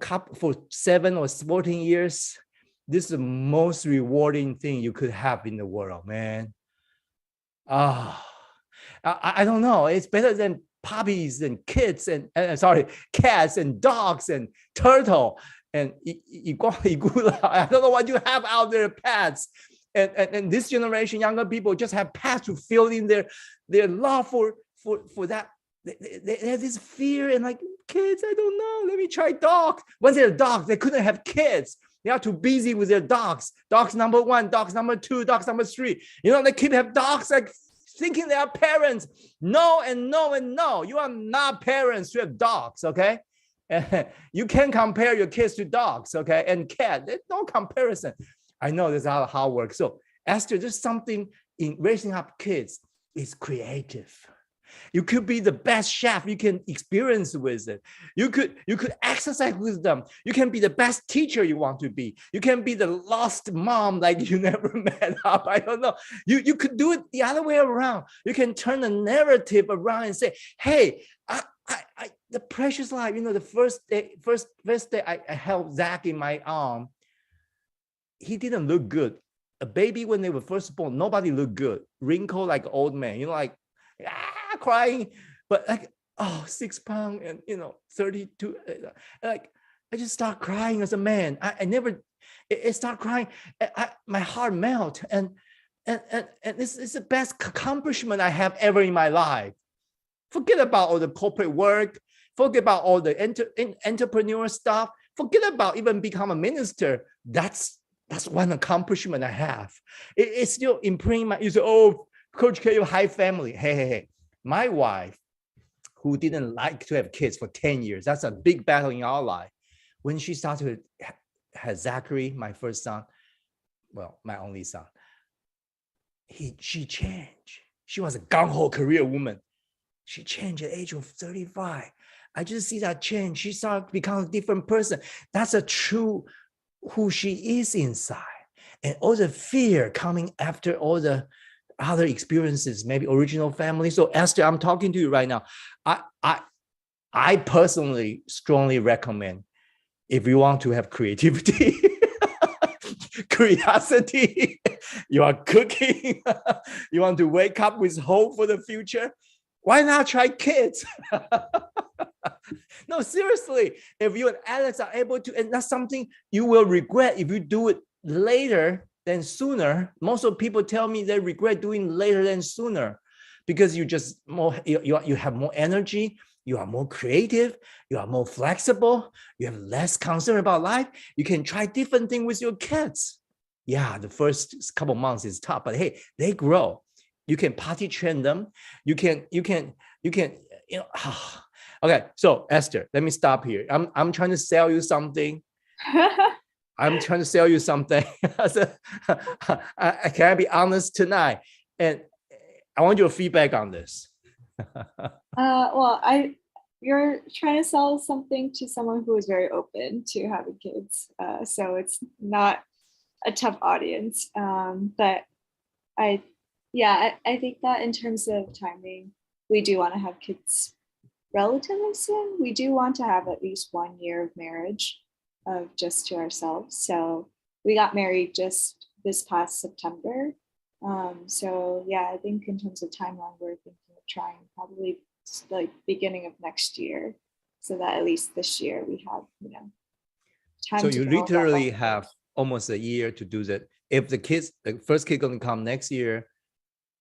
7 or 14 years, this is the most rewarding thing you could have in the world, man. I don't know. It's better than puppies and kids and cats and dogs and turtle and I don't know what you have out there, pets. And this generation, younger people just have pets to fill in their love for that. They have this fear and like, kids, I don't know. Let me try dogs. When they're dogs, they couldn't have kids. They are too busy with their dogs. Dogs number 1, dogs number 2, dogs number 3. They keep have dogs like thinking they are parents. No and no and no. You are not parents to have dogs, okay? You can't compare your kids to dogs, okay? And cat, there's no comparison. I know this is how hard work. So Esther, there's something in raising up kids is creative. You could be the best chef you can experience with it. You could exercise with them. You can be the best teacher you want to be. You can be the lost mom like you never met up. I don't know. You could do it the other way around. You can turn the narrative around and say, hey, I the precious life, the first day I held Zach in my arm, he didn't look good. A baby when they were first born, nobody looked good. Wrinkled like old man, like crying, but like 6 pounds and 32. Like I just start crying as a man. I never. It start crying. My heart melt, and this is the best accomplishment I have ever in my life. Forget about all the corporate work. Forget about all the entrepreneur stuff. Forget about even become a minister. That's one accomplishment I have. It's still imprinting you say, oh, Coach K, you high family. Hey. My wife, who didn't like to have kids for 10 years, that's a big battle in our life. When she started to have Zachary, my first son, well, my only son, she changed. She was a gung-ho career woman. She changed at the age of 35. I just see that change. She started to become a different person. That's a true who she is inside. And all the fear coming after all the other experiences, maybe original family. So Esther, I'm talking to you right now. I personally strongly recommend, if you want to have creativity, curiosity, you are cooking, you want to wake up with hope for the future, why not try kids? No, seriously, if you and Alex are able to, and that's something you will regret if you do it later than sooner. Most of people tell me they regret doing later than sooner because you just you have more energy, you are more creative, you are more flexible, you have less concern about life. You can try different things with your kids. Yeah, the first couple months is tough, but hey, they grow. You can potty train them. You can. Okay, so Esther, let me stop here. I'm trying to sell you something. I'm trying to sell you something. Can I be honest tonight? And I want your feedback on this. You're trying to sell something to someone who is very open to having kids. So it's not a tough audience. But I think that in terms of timing, we do want to have kids relatively soon. We do want to have at least 1 year of marriage of just to ourselves. So we got married just this past September. So yeah, I think in terms of timeline, we're thinking of trying probably like beginning of next year, so that at least this year we have, time. So you literally have almost a year to do that. If the first kid gonna come next year,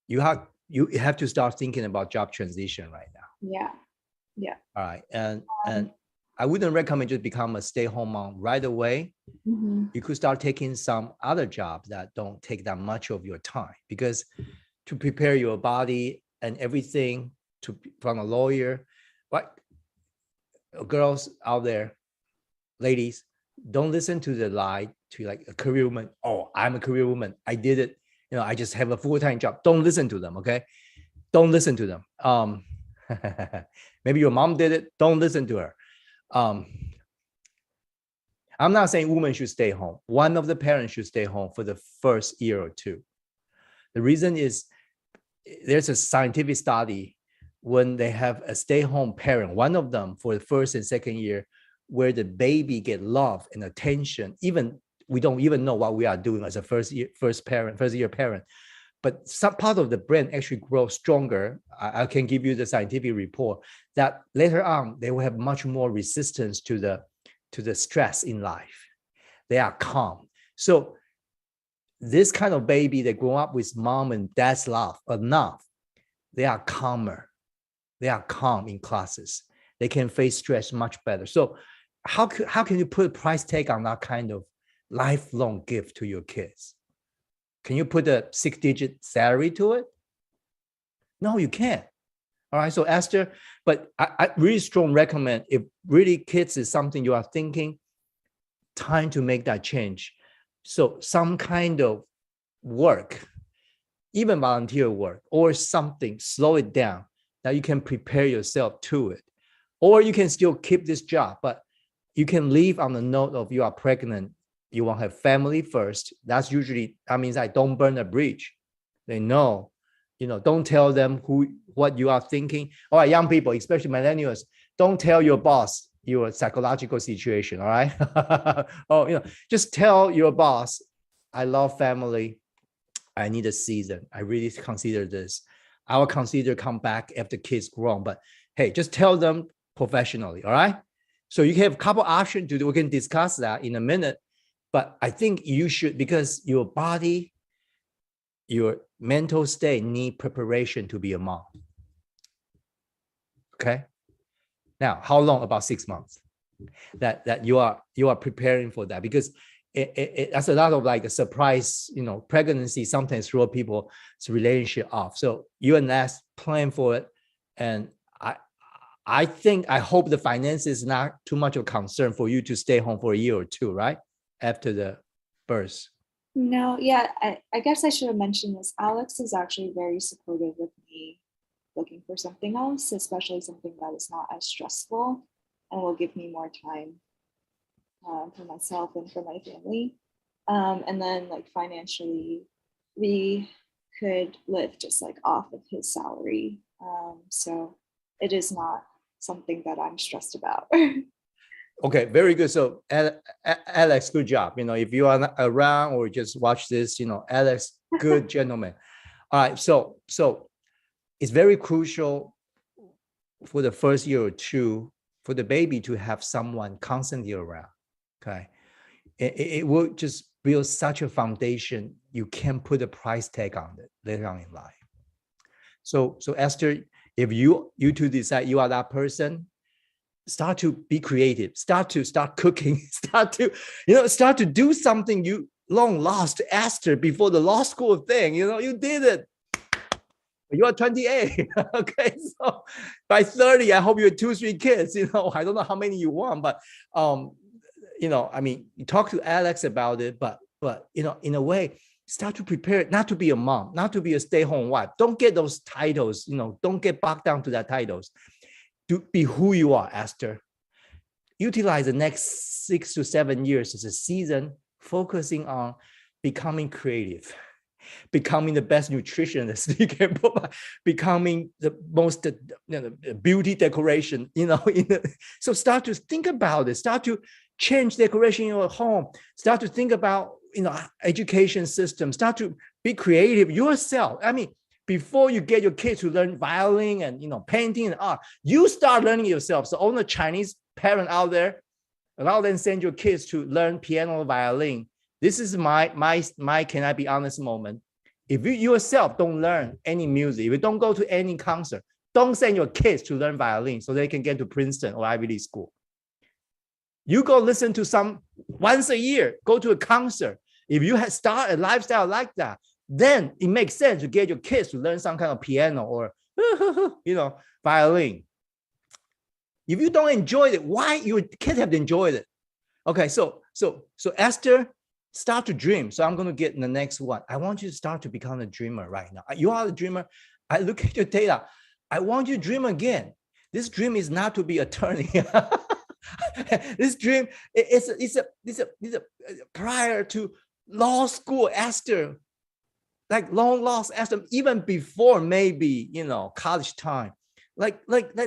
you have to start thinking about job transition right now. Yeah. All right, and I wouldn't recommend just become a stay-home mom right away. You could start taking some other jobs that don't take that much of your time, because to prepare your body and everything from a lawyer, but girls out there, ladies, don't listen to the lie to like a career woman. Oh, I'm a career woman. I did it. I just have a full-time job. Don't listen to them. Okay. Don't listen to them. Maybe your mom did it. Don't listen to her. I'm not saying women should stay home. One of the parents should stay home for the first year or two. The reason is there's a scientific study when they have a stay-home parent, one of them for the first and second year, where the baby get love and attention. Even we don't even know what we are doing as a first year parent, but some part of the brain actually grows stronger. I can give you the scientific report that later on they will have much more resistance to the stress in life. They are calm. So this kind of baby that grow up with mom and dad's love enough, they are calmer. They are calm in classes. They can face stress much better. So how can you put a price tag on that kind of lifelong gift to your kids? Can you put a 6-digit salary to it? No, you can't. All right. So Esther, but I really strong recommend, if really kids is something you are thinking, time to make that change. So some kind of work, even volunteer work or something, slow it down that you can prepare yourself to it. Or you can still keep this job, but you can leave on the note of you are pregnant, you want to have family first. That's usually, that means I don't burn a bridge. They know, don't tell them what you are thinking. All right, young people, especially millennials, don't tell your boss your psychological situation, all right? Just tell your boss, I love family. I need a season. I really consider this. I will consider come back after kids grown, but hey, just tell them professionally, all right? So you have a couple options to do. We can discuss that in a minute, but I think you should, because your body, your mental state need preparation to be a mom. Okay. Now, how long? About 6 months. That you are preparing for that, because that's a lot of like a surprise. Pregnancy sometimes throw people's relationship off. So you and us plan for it, and I hope the finances is not too much of a concern for you to stay home for a year or two, right? After the birth. No, yeah, I guess I should have mentioned this. Alex is actually very supportive with me looking for something else, especially something that is not as stressful and will give me more time for myself and for my family. And then like financially, we could live just like off of his salary. So it is not something that I'm stressed about. Okay, very good. So Alex, good job. If you are not around or just watch this, Alex, good gentleman. All right, so it's very crucial for the first year or two for the baby to have someone constantly around. Okay, it will just build such a foundation. You can put a price tag on it later on in life. So Esther, if you two decide you are that person, start to be creative, start cooking, start to do something you long lost, Esther, before the law school thing. You did it. You are 28. Okay, so by 30, I hope you have 2-3 kids. I don't know how many you want, but you talk to Alex about it, but in a way, start to prepare not to be a mom, not to be a stay-home wife. Don't get those titles. Don't get bogged down to that titles. To be who you are, Esther. Utilize the next 6 to 7 years as a season, focusing on becoming creative, becoming the best nutritionist you can provide, becoming the most beauty decoration. So start to think about it. Start to change decoration in your home. Start to think about education system. Start to be creative yourself. Before you get your kids to learn violin and painting and art, you start learning yourself. So all the Chinese parent out there, allow them send your kids to learn piano or violin. This is my can I be honest moment. If you yourself don't learn any music, if you don't go to any concert, don't send your kids to learn violin so they can get to Princeton or Ivy League school. You go listen to some once a year, go to a concert. If you start a lifestyle like that, then it makes sense to get your kids to learn some kind of piano or, violin. If you don't enjoy it, why your kids have to enjoy it? Okay, so Esther, start to dream. So I'm going to get in the next one. I want you to start to become a dreamer right now. You are a dreamer. I look at your data. I want you to dream again. This dream is not to be attorney. This dream is a prior to law school, Esther, like long lost Esther, even before maybe college time, like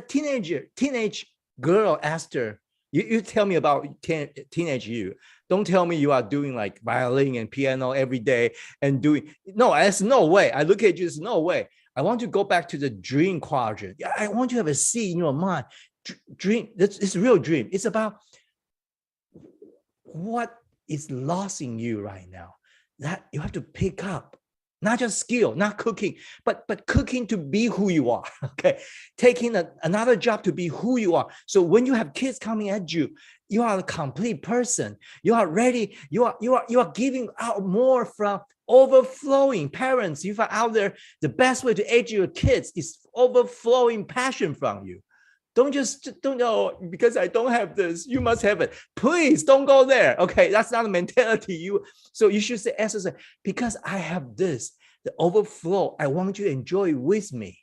teenage girl Esther. You tell me about teenage you. Don't tell me you are doing like violin and piano every day and doing. No, there's no way. I look at you, there's no way. I want to go back to the dream quadrant. I want you to have a seed in your mind. Dream, it's a real dream. It's about what is lost in you right now that you have to pick up. Not just skill, not cooking, but cooking to be who you are. Okay, taking another job to be who you are. So when you have kids coming at you, you are a complete person. You are ready. You are giving out more from overflowing. Parents, if you are out there, the best way to educate your kids is overflowing passion from you. Don't know because I don't have this. You must have it. Please don't go there. Okay, that's not a mentality. So you should say, Esther, because I have this, the overflow. I want you to enjoy it with me.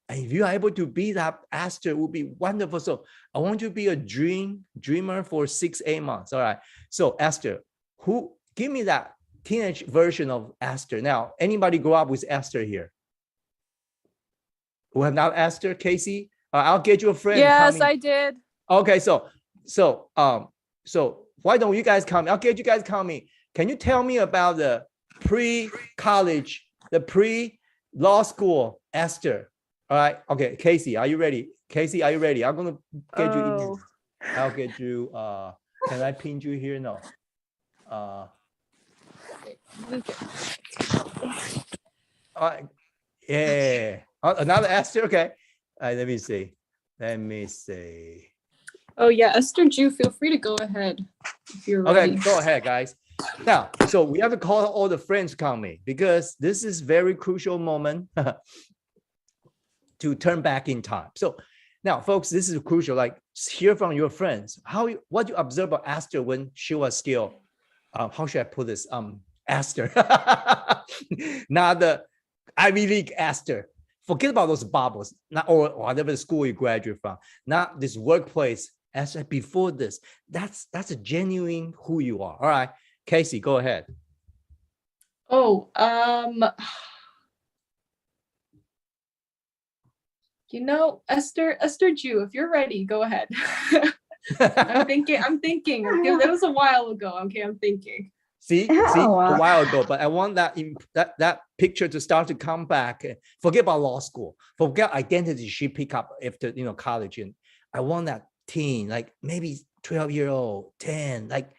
And if you are able to be that, Esther, it would be wonderful. So I want you to be a dreamer for 6-8 months. All right. So Esther, give me that teenage version of Esther. Now, anybody grow up with Esther here? Who have not Esther, Casey? I'll get you a friend. Yes, I did. Okay, so why don't you guys come? I'll get you guys coming. Can you tell me about the pre-college, the pre-law school, Esther? All right. Okay, Casey, are you ready? Casey, are you ready? I'm gonna get you in. I'll get you. Can I pin you here? No. Yeah. Another Esther. Okay. Let me see. Oh yeah, Esther Jew, feel free to go ahead if you're ready. Okay, go ahead, guys. Now, so we have to call all the friends coming because this is very crucial moment to turn back in time. So now, folks, this is crucial. Like, hear from your friends what you observe about Esther when she was still. How should I put this? Esther, not the Ivy League Esther. Forget about those bubbles, or whatever the school you graduate from. Not this workplace. As before this, that's a genuine who you are. All right, Casey, go ahead. Oh, Esther Jew, if you're ready, go ahead. I'm thinking. It was a while ago. Okay, I'm thinking. See, a while ago, but I want that picture to start to come back. Forget about law school. Forget identity she picked up after college, and I want that teen, like maybe 12-year-old, 10, like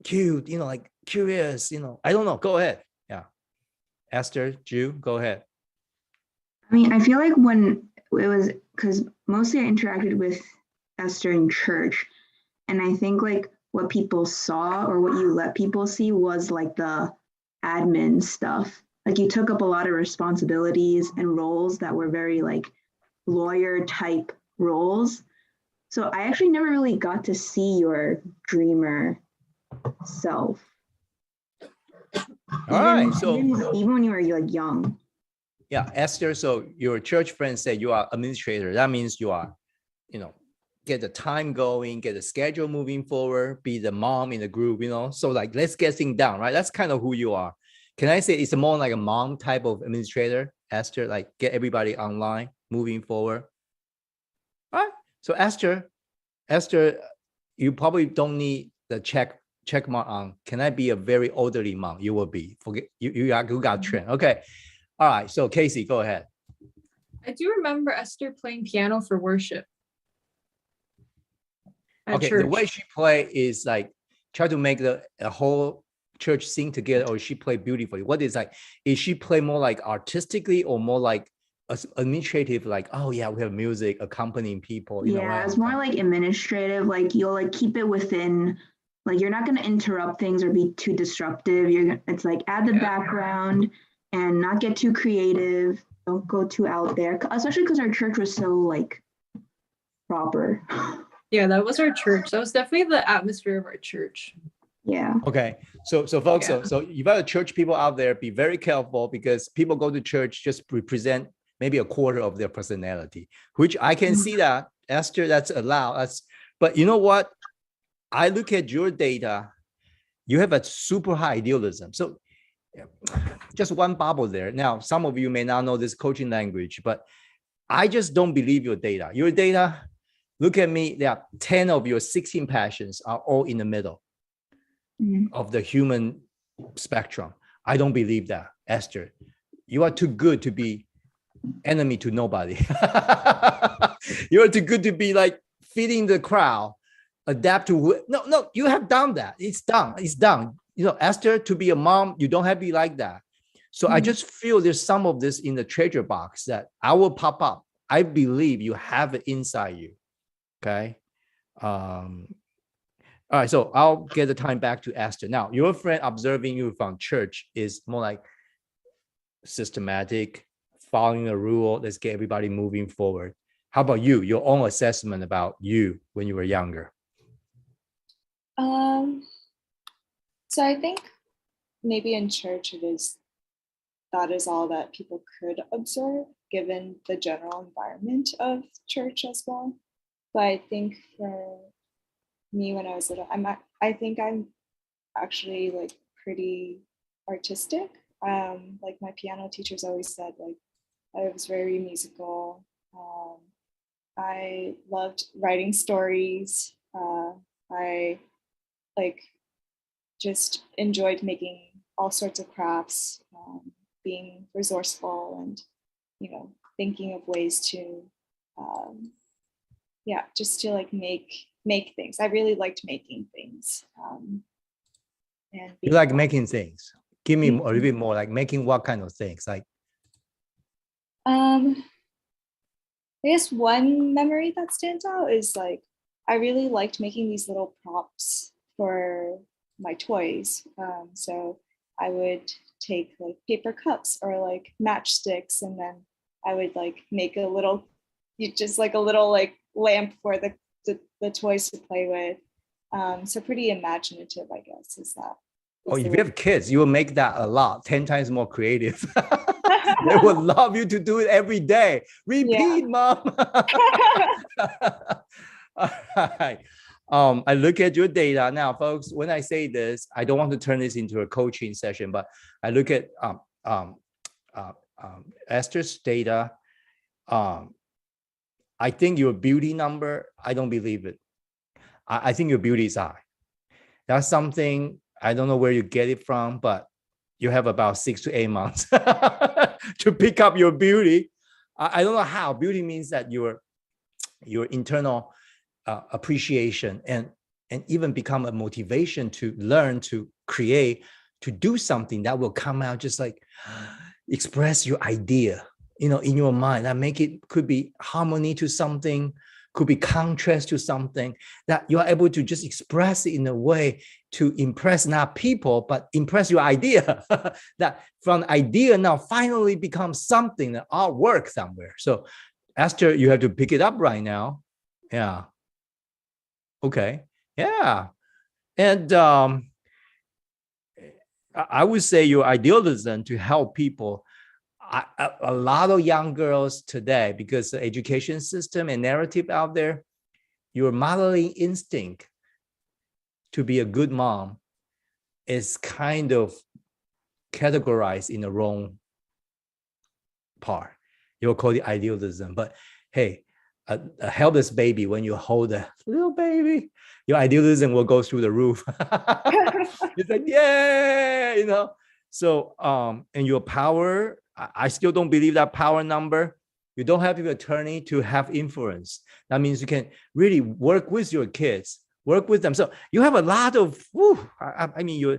cute, like curious, I don't know. Go ahead. Yeah, Esther, Jew, go ahead. I mean, I feel like when it was because mostly I interacted with Esther in church, and I think like what people saw or what you let people see was like the admin stuff. Like you took up a lot of responsibilities and roles that were very like lawyer type roles. So I actually never really got to see your dreamer self. All right. So even when you were like young. Yeah, Esther. So your church friends say you are administrator. That means you are, get the time going, get the schedule moving forward, be the mom in the group, So like, let's get things down, right? That's kind of who you are. Can I say it's more like a mom type of administrator, Esther, like get everybody online, moving forward? All right. So Esther, you probably don't need the check mark on. Can I be a very elderly mom? You will be. Forget you got trained. Okay. All right. So Casey, go ahead. I do remember Esther playing piano for worship. Okay, church. The way she play is like try to make the whole church sing together, or she play beautifully. What is like? Is she play more like artistically or more like administrative, like, oh yeah, we have music accompanying people. Yeah, it's more like administrative. Like you'll like keep it within, like you're not going to interrupt things or be too disruptive. It's like add the background and not get too creative. Don't go too out there, especially because our church was so like proper. Yeah, that was our church. That was definitely the atmosphere of our church. Yeah. Okay. So folks, so you got the church people out there, be very careful, because people go to church just represent maybe a quarter of their personality, which I can see that, Esther, that's allowed. But you know what? I look at your data, you have a super high idealism. So just one bubble there. Now, some of you may not know this coaching language, but I just don't believe your data. Your data, look at me, there are 10 of your 16 passions are all in the middle of the human spectrum. I don't believe that, Esther. You are too good to be enemy to nobody. You are too good to be like feeding the crowd, adapt to no, you have done that. It's done. Esther, to be a mom, you don't have to be like that. So I just feel there's some of this in the treasure box that I will pop up. I believe you have it inside you. Okay. All right, so I'll get the time back to Esther. Now, your friend observing you from church is more like systematic, following a rule. Let's get everybody moving forward. How about you? Your own assessment about you when you were younger? So I think maybe in church that is all that people could observe, given the general environment of church as well. But I think for me when I was little, I think I'm actually like pretty artistic. Like my piano teachers always said, like I was very musical. I loved writing stories. I like just enjoyed making all sorts of crafts, being resourceful, and thinking of ways to just to like make things. I really liked making things. And you like making things. Give me a little bit more, like making what kind of things? Like I guess one memory that stands out is like I really liked making these little props for my toys. So I would take like paper cups or like matchsticks, and then I would like make a little like lamp for the toys to play with. So pretty imaginative, I guess, is that. Oh, if you have kids, you will make that a lot, 10 times more creative. They would love you to do it every day. Repeat, Mom. All right. I look at your data now, folks. When I say this, I don't want to turn this into a coaching session, but I look at Esther's data. I think your beauty number, I don't believe it. I think your beauty is high. That's something, I don't know where you get it from, but you have about 6 to 8 months to pick up your beauty. I don't know how. Beauty means that your internal appreciation and even become a motivation to learn, to create, to do something that will come out, just like express your idea, in your mind, that could be harmony to something, could be contrast to something, that you're able to just express it in a way to impress not people, but impress your idea. That from idea now finally becomes something, that artwork somewhere. So Esther, you have to pick it up right now. Yeah. Okay. Yeah. And I would say your idealism to help people. A lot of young girls today, because the education system and narrative out there, your modeling instinct to be a good mom is kind of categorized in the wrong part. You'll call it idealism, but hey, a helpless baby, when you hold a little baby, your idealism will go through the roof. It's like, yeah, So, and your power, I still don't believe that power number. You don't have to be an attorney to have influence. That means you can really work with your kids, work with them. So you have a lot of, I mean, your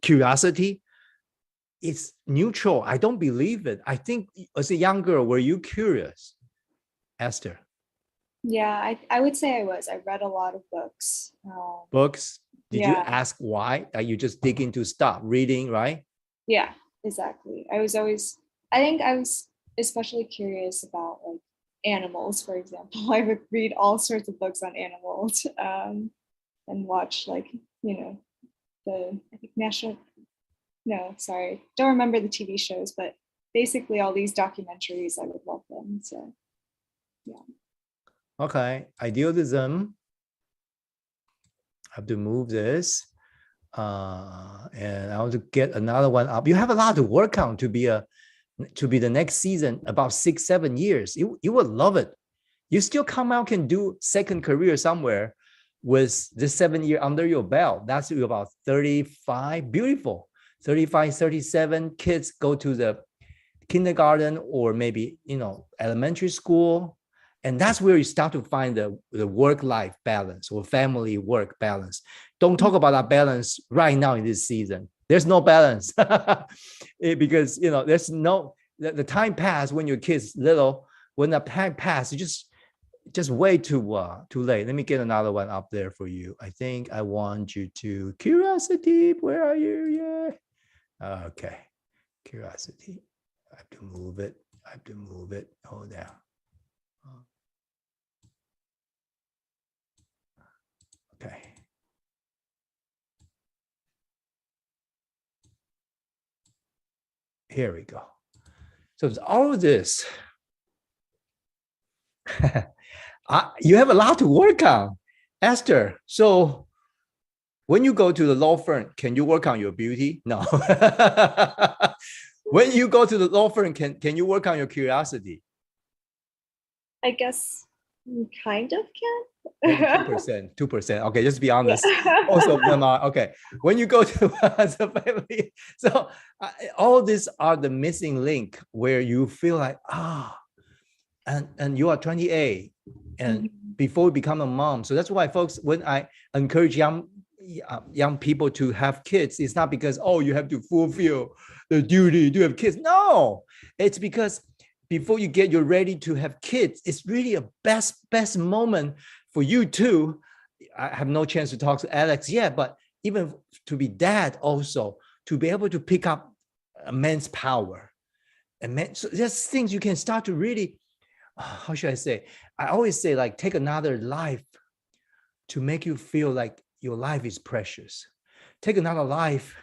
curiosity, it's neutral. I don't believe it. I think as a young girl, were you curious, Esther? Yeah, I would say I was. I read a lot of books. Books? Did you Yeah. ask why? That you just dig into stop reading, right? Yeah, exactly. I think I was especially curious about like animals, for example. I would read all sorts of books on animals, and watch like, I think don't remember the TV shows, but basically all these documentaries, I would love them. So, yeah. Okay, idealism. I have to move this. And I want to get another one up. You have a lot to work on to be the next season, about 6-7 years. You will love it. You still come out, can do second career somewhere with this 7 year under your belt. That's about 35. Beautiful. 35, 37 kids go to the kindergarten or maybe elementary school, and that's where you start to find the work-life balance or family work balance. Don't talk about that balance right now in this season. There's no balance because there's no the time passed when your kids little. When the time passed, you just way too late. Let me get another one up there for you. I think I want you to curiosity. Where are you? Yeah. Okay. Curiosity. I have to move it. Hold down. Okay. Here we go. So it's all of this. You have a lot to work on, Esther. So when you go to the law firm, can you work on your beauty? No. When you go to the law firm, can you work on your curiosity? I guess you kind of can. Maybe 2%. 2%. Okay, just be honest. Most of them are okay. When you go to the family, so all these are the missing link where you feel like and you are 28 and before you become a mom. So that's why, folks, when I encourage young people to have kids, it's not because you have to fulfill the duty to have kids. No, it's because before you're ready to have kids, it's really a best moment for you too. I have no chance to talk to Alex yet, but even to be dad also, to be able to pick up a man's power. So there's things you can start to really, how should I say? I always say, like, take another life to make you feel like your life is precious. Take another life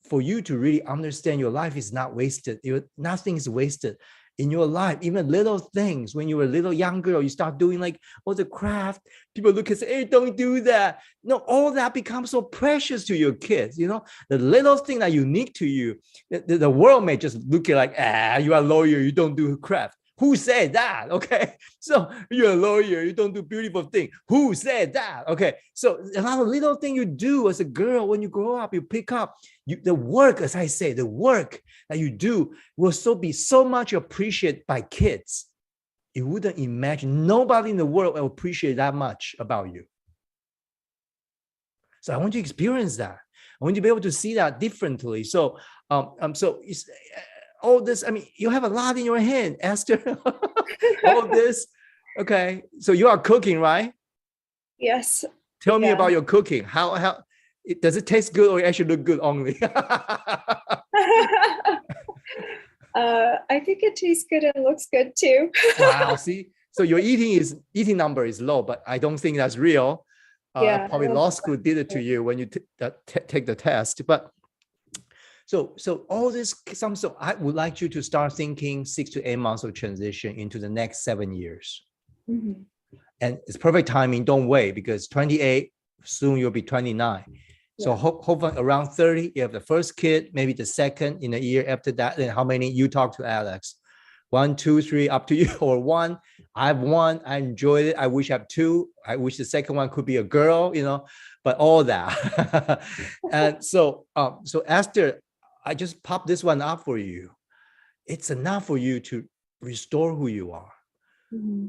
for you to really understand your life is not wasted. Nothing is wasted in your life. Even little things, when you were a little young girl, you start doing like all the craft. People look and say, hey, don't do that. No, all that becomes so precious to your kids. The little thing that unique to you, the world may just look at like, you are a lawyer, you don't do craft. Who said that? Okay. So you're a lawyer, you don't do beautiful thing. Who said that? Okay. So a lot of little thing you do as a girl, when you grow up, you pick up the work, as I say, the work that you do will be so much appreciated by kids. You wouldn't imagine. Nobody in the world will appreciate that much about you. So I want you to experience that. I want you to be able to see that differently. So, so it's, all this, I mean, you have a lot in your hand, Esther. All this. Okay. So you are cooking, right? Yes. Tell me about your cooking. How does it taste good or actually look good only? I think it tastes good and looks good too. Wow. See, so your eating number is low, but I don't think that's real. Probably law school did it to you when you take the test. But so all this, so I would like you to start thinking 6 to 8 months of transition into the next 7 years. Mm-hmm. And it's perfect timing. Don't wait, because 28, soon you'll be 29. So hopefully around 30, you have the first kid, maybe the second in a year after that. Then how many? You talk to Alex. 1, 2, 3, up to you. Or 1. I have 1. I enjoyed it. I wish I have 2. I wish the second one could be a girl, but all that. And so Esther, I just popped this one up for you. It's enough for you to restore who you are. Mm-hmm.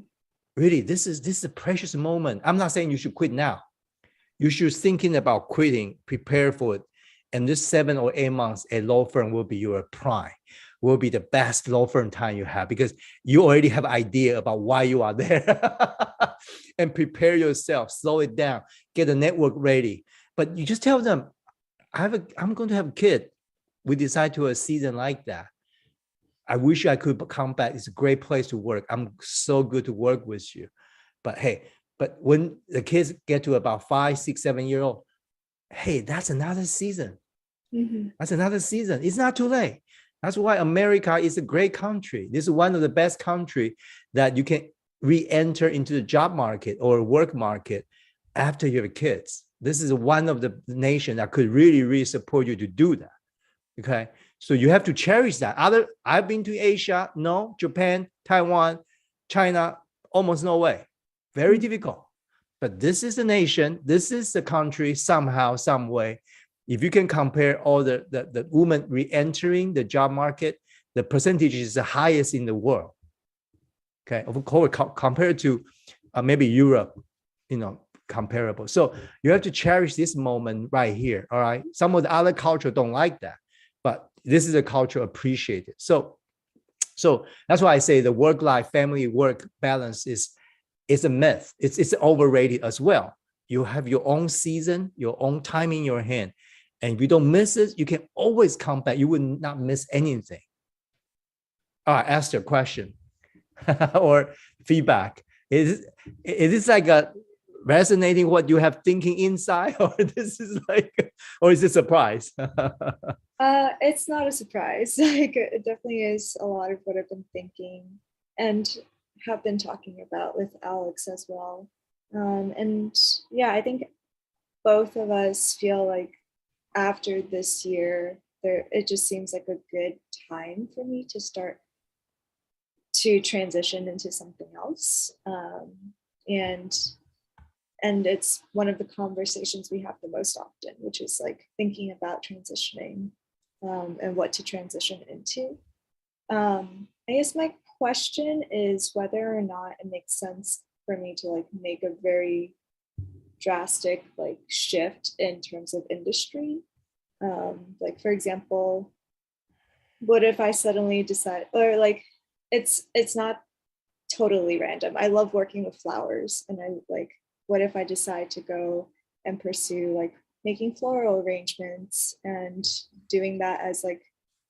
Really, this is a precious moment. I'm not saying you should quit now. You should thinking about quitting, prepare for it And this 7 or 8 months at law firm will be your prime, will be the best law firm time you have, because you already have idea about why you are there. And prepare yourself, slow it down, get the network ready. But you just tell them, I'm going to have a kid. We decide to a season like that. I wish I could come back. It's a great place to work. I'm so good to work with you. But hey, but when the kids get to about 5, 6, 7 year old, hey, that's another season. That's another season. It's not too late. That's why America is a great country. This is one of the best country that you can re-enter into the job market or work market after you have kids. This is one of the nation that could really, really support you to do that. Okay. So you have to cherish that. I've been to Asia, no, Japan, Taiwan, China, almost no way. Very difficult. But this is a nation, this is the country somehow, some way. If you can compare all the women re-entering the job market, the percentage is the highest in the world. Okay, of course, compared to maybe Europe, comparable. So you have to cherish this moment right here. All right. Some of the other culture don't like that, but this is a culture appreciated. So that's why I say the work-life, family-work balance is a myth. It's overrated as well. You have your own season, your own time in your hand. And if you don't miss it, you can always come back. You will not miss anything. All right, Esther, question or feedback. Is this like a resonating what you have thinking inside, or this is like, or is it a surprise? It's not a surprise. Like, it definitely is a lot of what I've been thinking and have been talking about with Alex as well. And yeah, I think both of us feel like after this year, it just seems like a good time for me to start to transition into something else. And it's one of the conversations we have the most often, which is like thinking about transitioning and what to transition into. I guess my question is whether or not it makes sense for me to like make a very drastic like shift in terms of industry. Like, for example, what if I suddenly decide, or like, it's not totally random. I love working with flowers, and what if I decide to go and pursue like making floral arrangements and doing that as like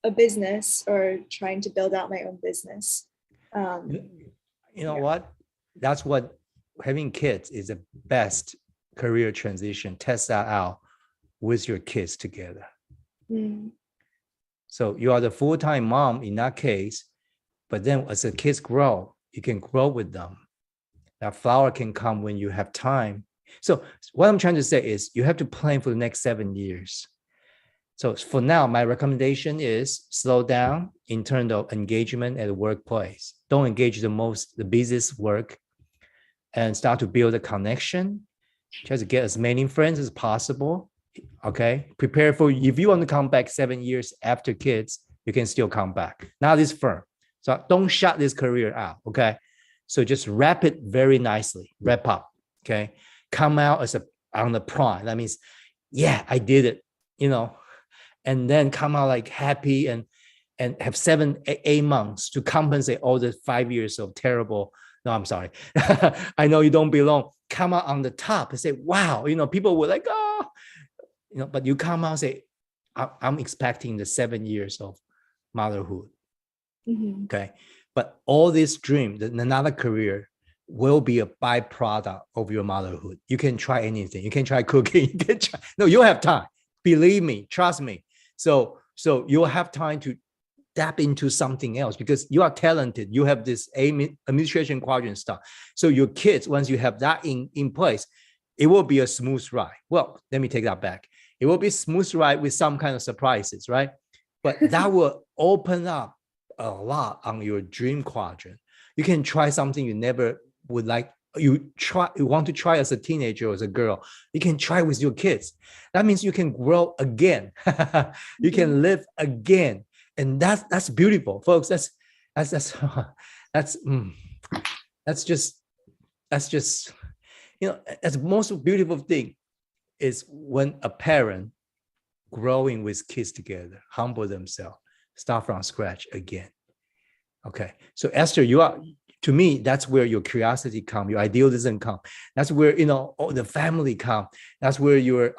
a business, or trying to build out my own business. You know what? That's what having kids is the best career transition. Test that out with your kids together. So you are the full-time mom in that case, but then as the kids grow, you can grow with them. That flower can come when you have time. So what I'm trying to say is you have to plan for the next 7 years. So for now, my recommendation is slow down in terms of engagement at the workplace. Don't engage the busiest work, and start to build a connection. Try to get as many friends as possible. Okay. Prepare for, if you want to come back 7 years after kids, you can still come back. Now this firm. So don't shut this career out. Okay. So just wrap it very nicely. Wrap up. Okay. Come out as on the prime. That means, yeah, I did it, and then come out like happy and have 7, 8 months to compensate all the 5 years of terrible. No, I'm sorry. I know you don't belong. Come out on the top and say, wow, people were like, oh, but you come out and say, I'm expecting the 7 years of motherhood. Okay. But all this dream, another career, will be a byproduct of your motherhood. You can try anything. You can try cooking. You can try. No, you'll have time. Believe me, trust me. So you'll have time to tap into something else because you are talented. You have this administration quadrant stuff. So your kids, once you have that in place, it will be a smooth ride. Well, let me take that back. It will be a smooth ride with some kind of surprises, right? But that will open up a lot on your dream quadrant. You can try something you never would like. You want to try as a teenager or as a girl. You can try with your kids. That means you can grow again. You can live again. And that's beautiful, folks. That's just that's the most beautiful thing is when a parent growing with kids together, humble themselves, start from scratch again. Okay, so Esther, to me, that's where your curiosity come, your idealism come. That's where the family come. That's where your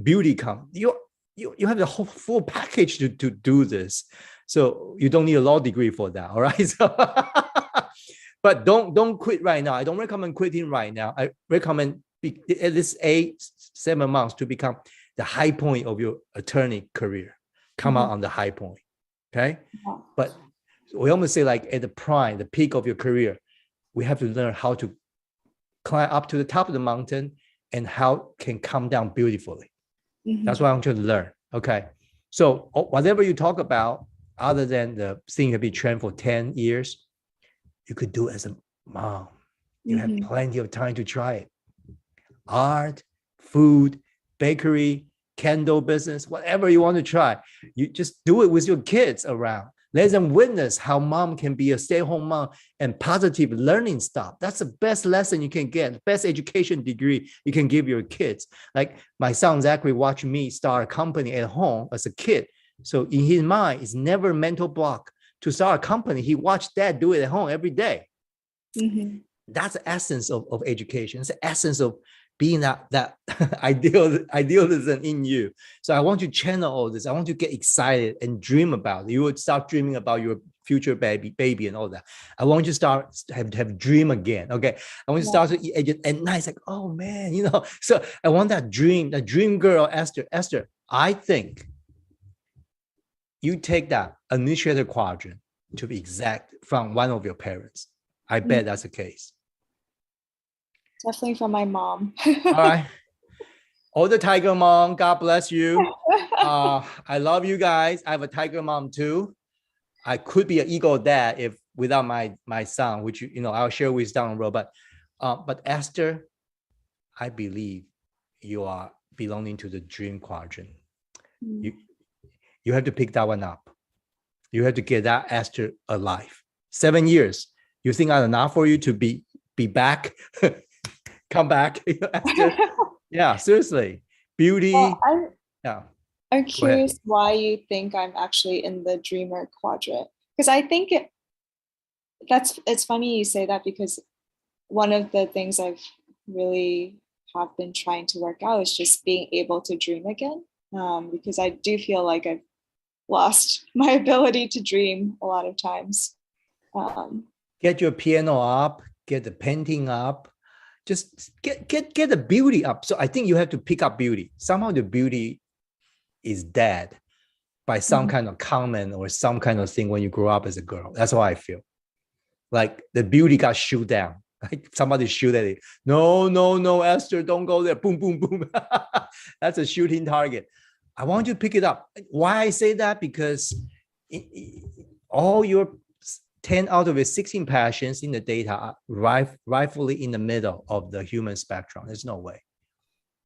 beauty come. You have the whole full package to do this. So you don't need a law degree for that. All right. So, but don't quit right now. I don't recommend quitting right now. I recommend at least 7 months to become the high point of your attorney career. Come out on the high point. Okay, but we almost say like at the prime, the peak of your career, we have to learn how to climb up to the top of the mountain and how can come down beautifully. That's what I want you to learn. Okay. So whatever you talk about, other than the thing to be trained for 10 years, you could do as a mom. You have plenty of time to try it. Art, food, bakery, candle business, whatever you want to try. You just do it with your kids around. Let them witness how mom can be a stay-at-home mom and positive learning stuff. That's the best lesson you can get, the best education degree you can give your kids. Like my son Zachary watched me start a company at home as a kid. So in his mind, it's never a mental block to start a company. He watched dad do it at home every day. That's the essence of education. It's the essence of being that idealism in you. So I want you to channel all this. I want you to get excited and dream about it. You would start dreaming about your future baby and all that. I want you to start have dream again. Okay. I want you to start to eat at night. It's like, oh man, so I want that dream girl, Esther. Esther, I think you take that initiator quadrant to be exact from one of your parents. I bet that's the case. Definitely from my mom. All right. All the tiger mom, God bless you. I love you guys. I have a tiger mom too. I could be an eagle dad if without my son, which I'll share with you down the road. But Esther, I believe you are belonging to the dream quadrant. You have to pick that one up. You have to get that Esther alive. 7 years. You think I'm enough for you to be back? Come back. Yeah, seriously. Beauty. Well, yeah. I'm curious why you think I'm actually in the dreamer quadrant. Because I think it's funny you say that, because one of the things I've really have been trying to work out is just being able to dream again. Because I do feel like I've lost my ability to dream a lot of times. Get your piano up, get the painting up. Just get the beauty up. So I think you have to pick up beauty. Somehow the beauty is dead by some kind of comment or some kind of thing when you grow up as a girl. That's how I feel. Like the beauty got shoot down. Like somebody shoot at it. No, Esther, don't go there. Boom, boom, boom. That's a shooting target. I want you to pick it up. Why I say that? Because all your 10 out of your 16 passions in the data are rightfully in the middle of the human spectrum. There's no way.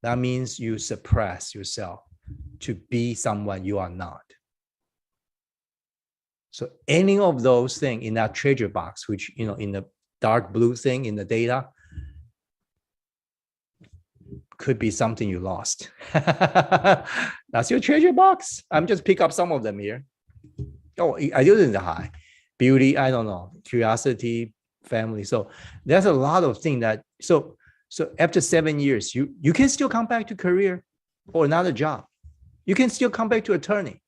That means you suppress yourself to be someone you are not. So any of those things in that treasure box, which, in the dark blue thing in the data, could be something you lost. That's your treasure box. I'm just pick up some of them here. Oh, I didn't high. Beauty, I don't know, curiosity, family. So there's a lot of things that, so after 7 years, you can still come back to career or another job. You can still come back to attorney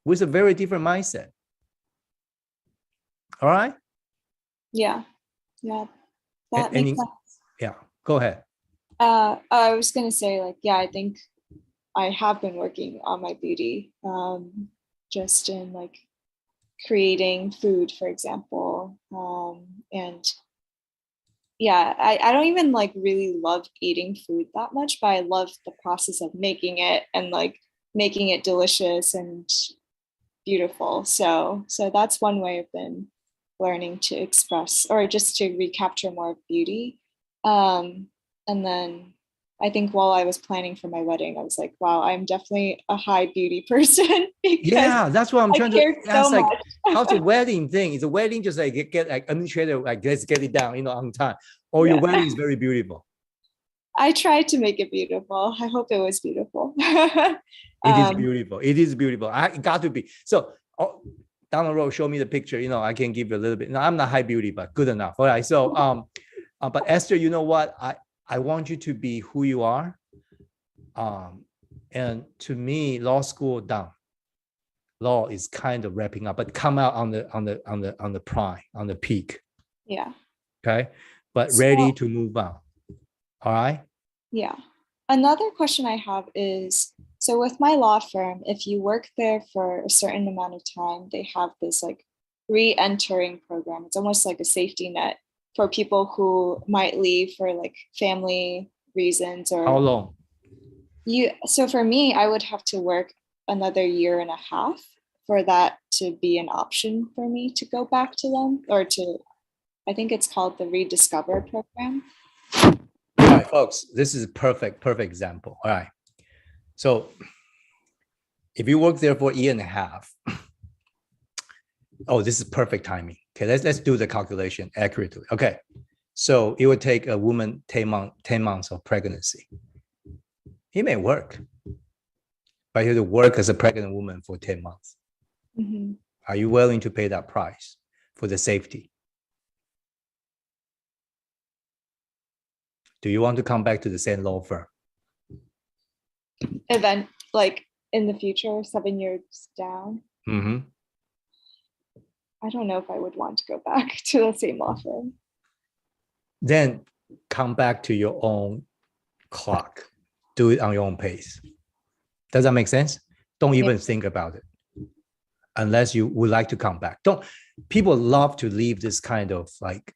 with a very different mindset. All right? Yeah. That makes sense. Yeah, go ahead. I was going to say, I think I have been working on my beauty, just in creating food, for example. And yeah, I don't even really love eating food that much, but I love the process of making it and making it delicious and beautiful. So that's one way I've been learning to express, or just to recapture more of beauty. And then I think while I was planning for my wedding, I was like, wow, I'm definitely a high beauty person. Yeah, that's what I'm trying to ask. So how's the wedding thing? Is the wedding just get administrative, let's get it down, on time? Or your wedding is very beautiful? I tried to make it beautiful. I hope it was beautiful. It is beautiful. It is beautiful. It got to be. So down the road, show me the picture. I can give you a little bit. No, I'm not high beauty, but good enough. All right. So, but Esther, you know what? I want you to be who you are. And to me, law school done. Law is kind of wrapping up, but come out on the prime, on the peak. Yeah. Okay. But ready to move on. All right. Yeah. Another question I have is, so with my law firm, if you work there for a certain amount of time, they have this like re-entering program. It's almost like a safety net for people who might leave for like family reasons or how long? So for me, I would have to work another year and a half for that to be an option for me to go back to them, or to, I think it's called the Rediscover program. All right, folks, this is a perfect example. All right. So if you work there for a year and a half, oh, this is perfect timing. Okay, let's do the calculation accurately. Okay. So it would take a woman 10 months of pregnancy. It may work, but you have to work as a pregnant woman for 10 months. Mm-hmm. Are you willing to pay that price for the safety? Do you want to come back to the same law firm? Event like in the future, 7 years down. Mm-hmm. I don't know if I would want to go back to the same law firm. Then come back to your own clock. Do it on your own pace. Does that make sense? Don't even think about it unless you would like to come back. People love to leave this kind of like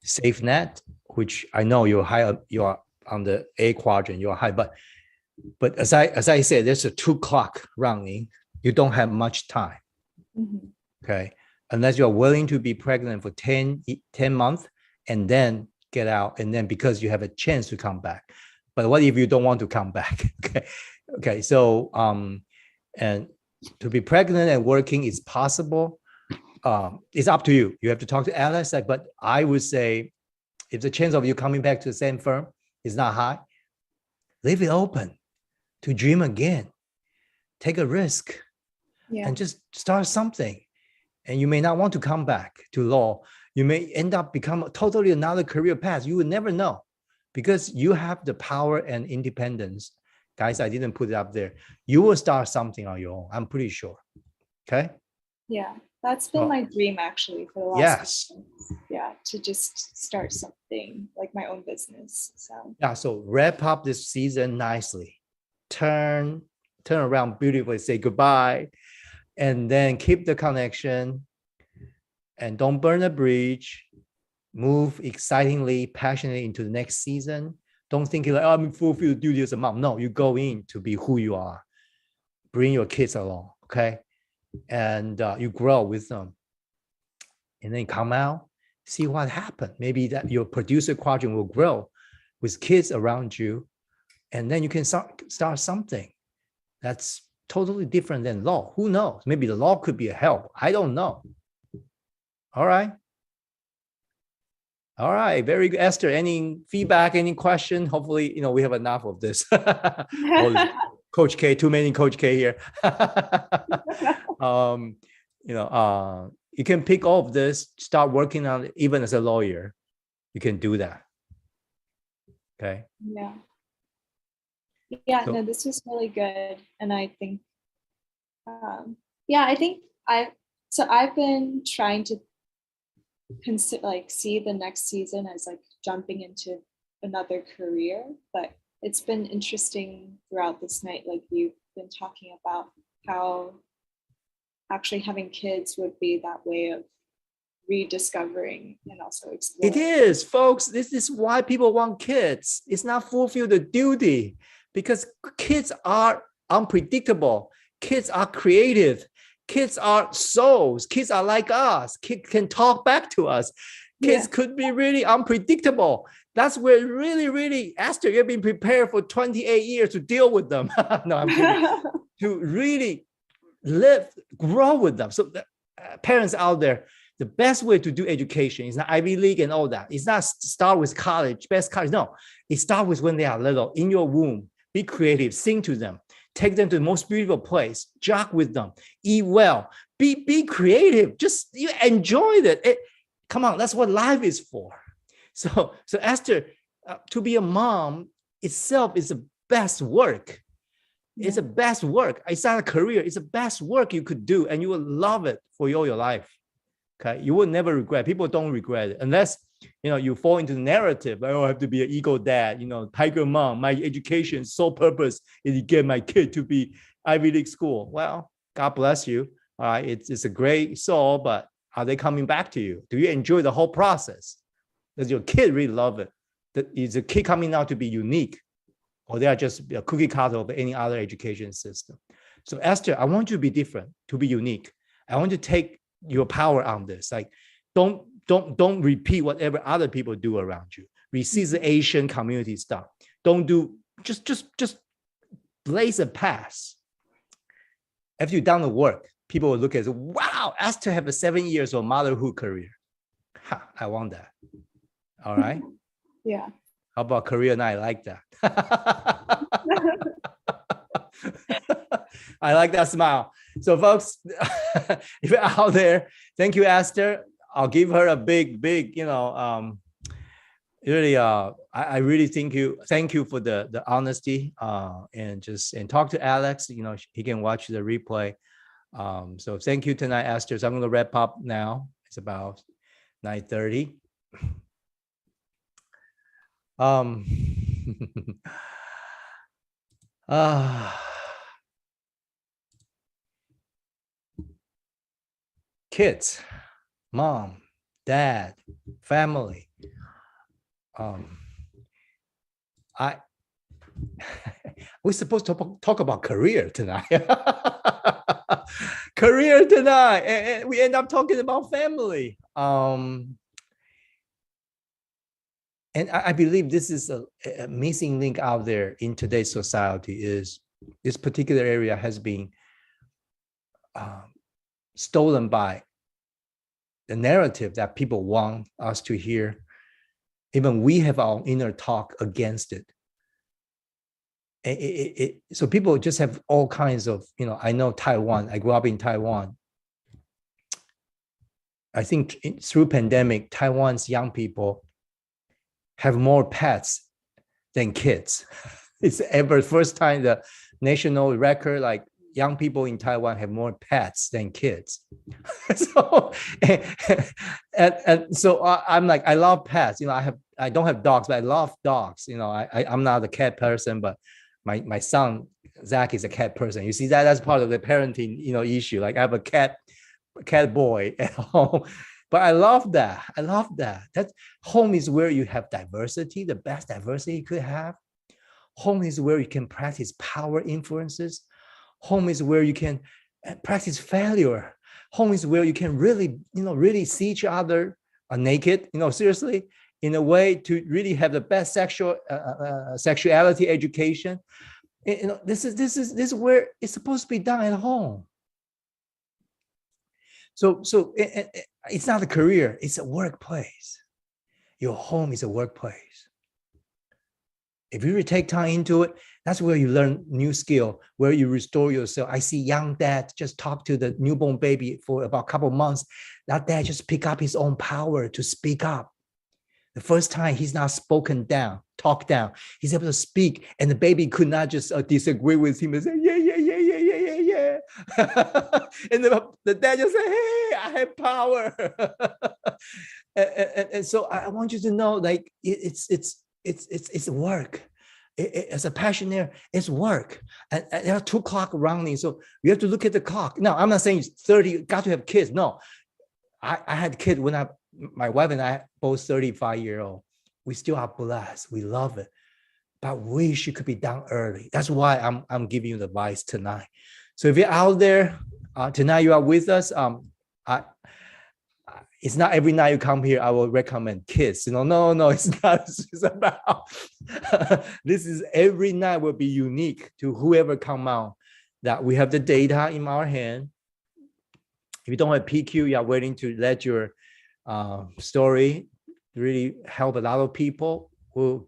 safe net, which I know you're high, you are on the A quadrant, you're high, but as I said, there's a 2 clock running. You don't have much time. Mm-hmm. Okay. Unless you're willing to be pregnant for 10 months and then get out. And then because you have a chance to come back. But what if you don't want to come back? Okay. So, and to be pregnant and working is possible. It's up to you. You have to talk to Alice. But I would say if the chance of you coming back to the same firm is not high, leave it open to dream again. Take a risk and just start something. And you may not want to come back to law. You may end up become totally another career path. You will never know because you have the power and independence. Guys, I didn't put it up there. You will start something on your own. I'm pretty sure. Okay. Yeah, that's been my dream actually for the last few months. Yeah, to just start something like my own business. So wrap up this season nicely. Turn around beautifully, say goodbye, and then keep the connection and don't burn a bridge. Move excitingly, passionately into the next season. Don't think like, oh, I'm fulfilled duty as a mom. No, you go in to be who you are. Bring your kids along, okay? And you grow with them. And then come out, see what happened. Maybe that your producer quadrant will grow with kids around you. And then you can start something that's totally different than law. Who knows? Maybe the law could be a help. I don't know. All right. All right. Very good. Esther, any feedback, any question? Hopefully, we have enough of this. Coach K, too many Coach K here. You can pick all of this, start working on it, even as a lawyer. You can do that. Okay. Yeah. Yeah, no, this was really good. And I think, I've been trying to see the next season as like jumping into another career, but it's been interesting throughout this night. Like you've been talking about how actually having kids would be that way of rediscovering and also exploring. It is, folks. This is why people want kids. It's not fulfill the duty because kids are unpredictable. Kids are creative. Kids are souls. Kids are like us. Kids can talk back to us. Kids could be really unpredictable. That's where really, Esther, you've been prepared for 28 years to deal with them. No, I'm kidding. To really grow with them. So the parents out there, The best way to do education is not Ivy League and all that. It's not start with college, best college. No, it starts with when they are little, in your womb. Be creative, sing to them, take them to the most beautiful place, jog with them, eat well, be creative, just you enjoy it. Come on, that's what life is for. So Esther, to be a mom itself is the best work. It's the best work. It's not a career. It's the best work you could do, and you will love it for all your life. Okay, you will never regret. People don't regret it unless you fall into the narrative. I have to be an ego dad. Tiger mom. My education sole purpose is to get my kid to be Ivy League school. Well, God bless you. All right, it's a great soul, but are they coming back to you? Do you enjoy the whole process? Does your kid really love it? Is the kid coming out to be unique? Or they are just a cookie cutter of any other education system. So Esther, I want you to be different, to be unique. I want to take your power on this. Like, don't repeat whatever other people do around you. Resist the Asian community stuff. Don't do, just blaze a path. After you've done the work, people will look at it, wow, Esther have a 7 years of motherhood career. I want that. All right. Yeah. How about career night? I like that. I like that smile. So folks, if you're out there, thank you, Esther. I'll give her a big, really, I really thank you for the honesty, and talk to Alex. He can watch the replay. So thank you tonight, Esther. So I'm going to wrap up now. It's about 9:30. Kids, mom, dad, family. We're supposed to talk about career tonight. Career tonight, and we end up talking about family. And I believe this is a missing link out there in today's society. Is this particular area has been stolen by the narrative that people want us to hear. Even we have our inner talk against it. So people just have all kinds of, I know Taiwan, I grew up in Taiwan. I think through pandemic, Taiwan's young people have more pets than kids. It's ever first time the national record, like young people in Taiwan have more pets than kids. So, and so I'm like, I love pets. I don't have dogs, but I love dogs. I'm not a cat person, but my son Zach is a cat person. You see that's part of the parenting issue. Like I have a cat boy at home. But I love that. That home is where you have diversity, the best diversity you could have. Home is where you can practice power influences. Home is where you can practice failure. Home is where you can really, really see each other naked, seriously, in a way to really have the best sexuality education. This is where it's supposed to be done at home. So it's not a career, it's a workplace. Your home is a workplace. If you really take time into it, that's where you learn new skill, where you restore yourself. I see young dad just talk to the newborn baby for about a couple of months. That dad just pick up his own power to speak up. The first time he's not talked down. He's able to speak, and the baby could not just disagree with him and say, yeah. And the dad just said, hey, I have power. and so I want you to know, like, it's work. As a passionaire, it's work. And there are 2 clocks running, so you have to look at the clock. Now, I'm not saying 30, got to have kids. No, I had kids when my wife and I, both 35-year-old. We still are blessed. We love it. But wish it could be done early. That's why I'm giving you the advice tonight. So if you're out there, tonight you are with us. It's not every night you come here I will recommend kids. No, it's not. It's about this is every night will be unique to whoever come out. That we have the data in our hand. If you don't have PQ, you are willing to let your story really help a lot of people, will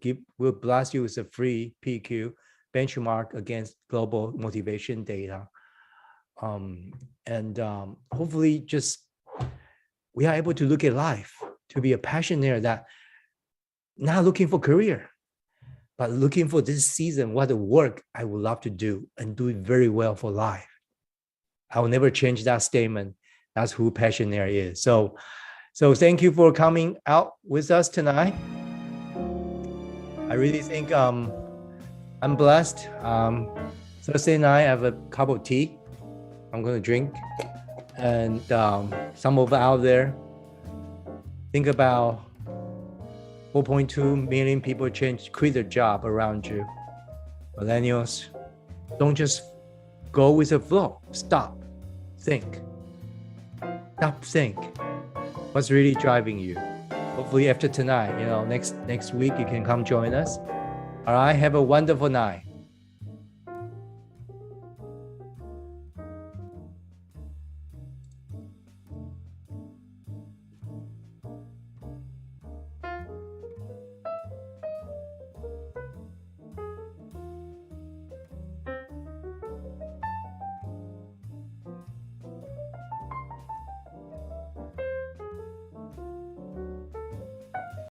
blast you with a free PQ benchmark against global motivation data. Hopefully just we are able to look at life, to be a passionaire that not looking for career, but looking for this season, what the work I would love to do and do it very well for life. I will never change that statement. That's who passionaire is. So thank you for coming out with us tonight. I really think I'm blessed. Thursday night, I have a cup of tea I'm going to drink. And some of out there, think about 4.2 million people quit their job around you. Millennials, don't just go with the flow. Stop. Think. What's really driving you? Hopefully after tonight, next week you can come join us. All right, have a wonderful night.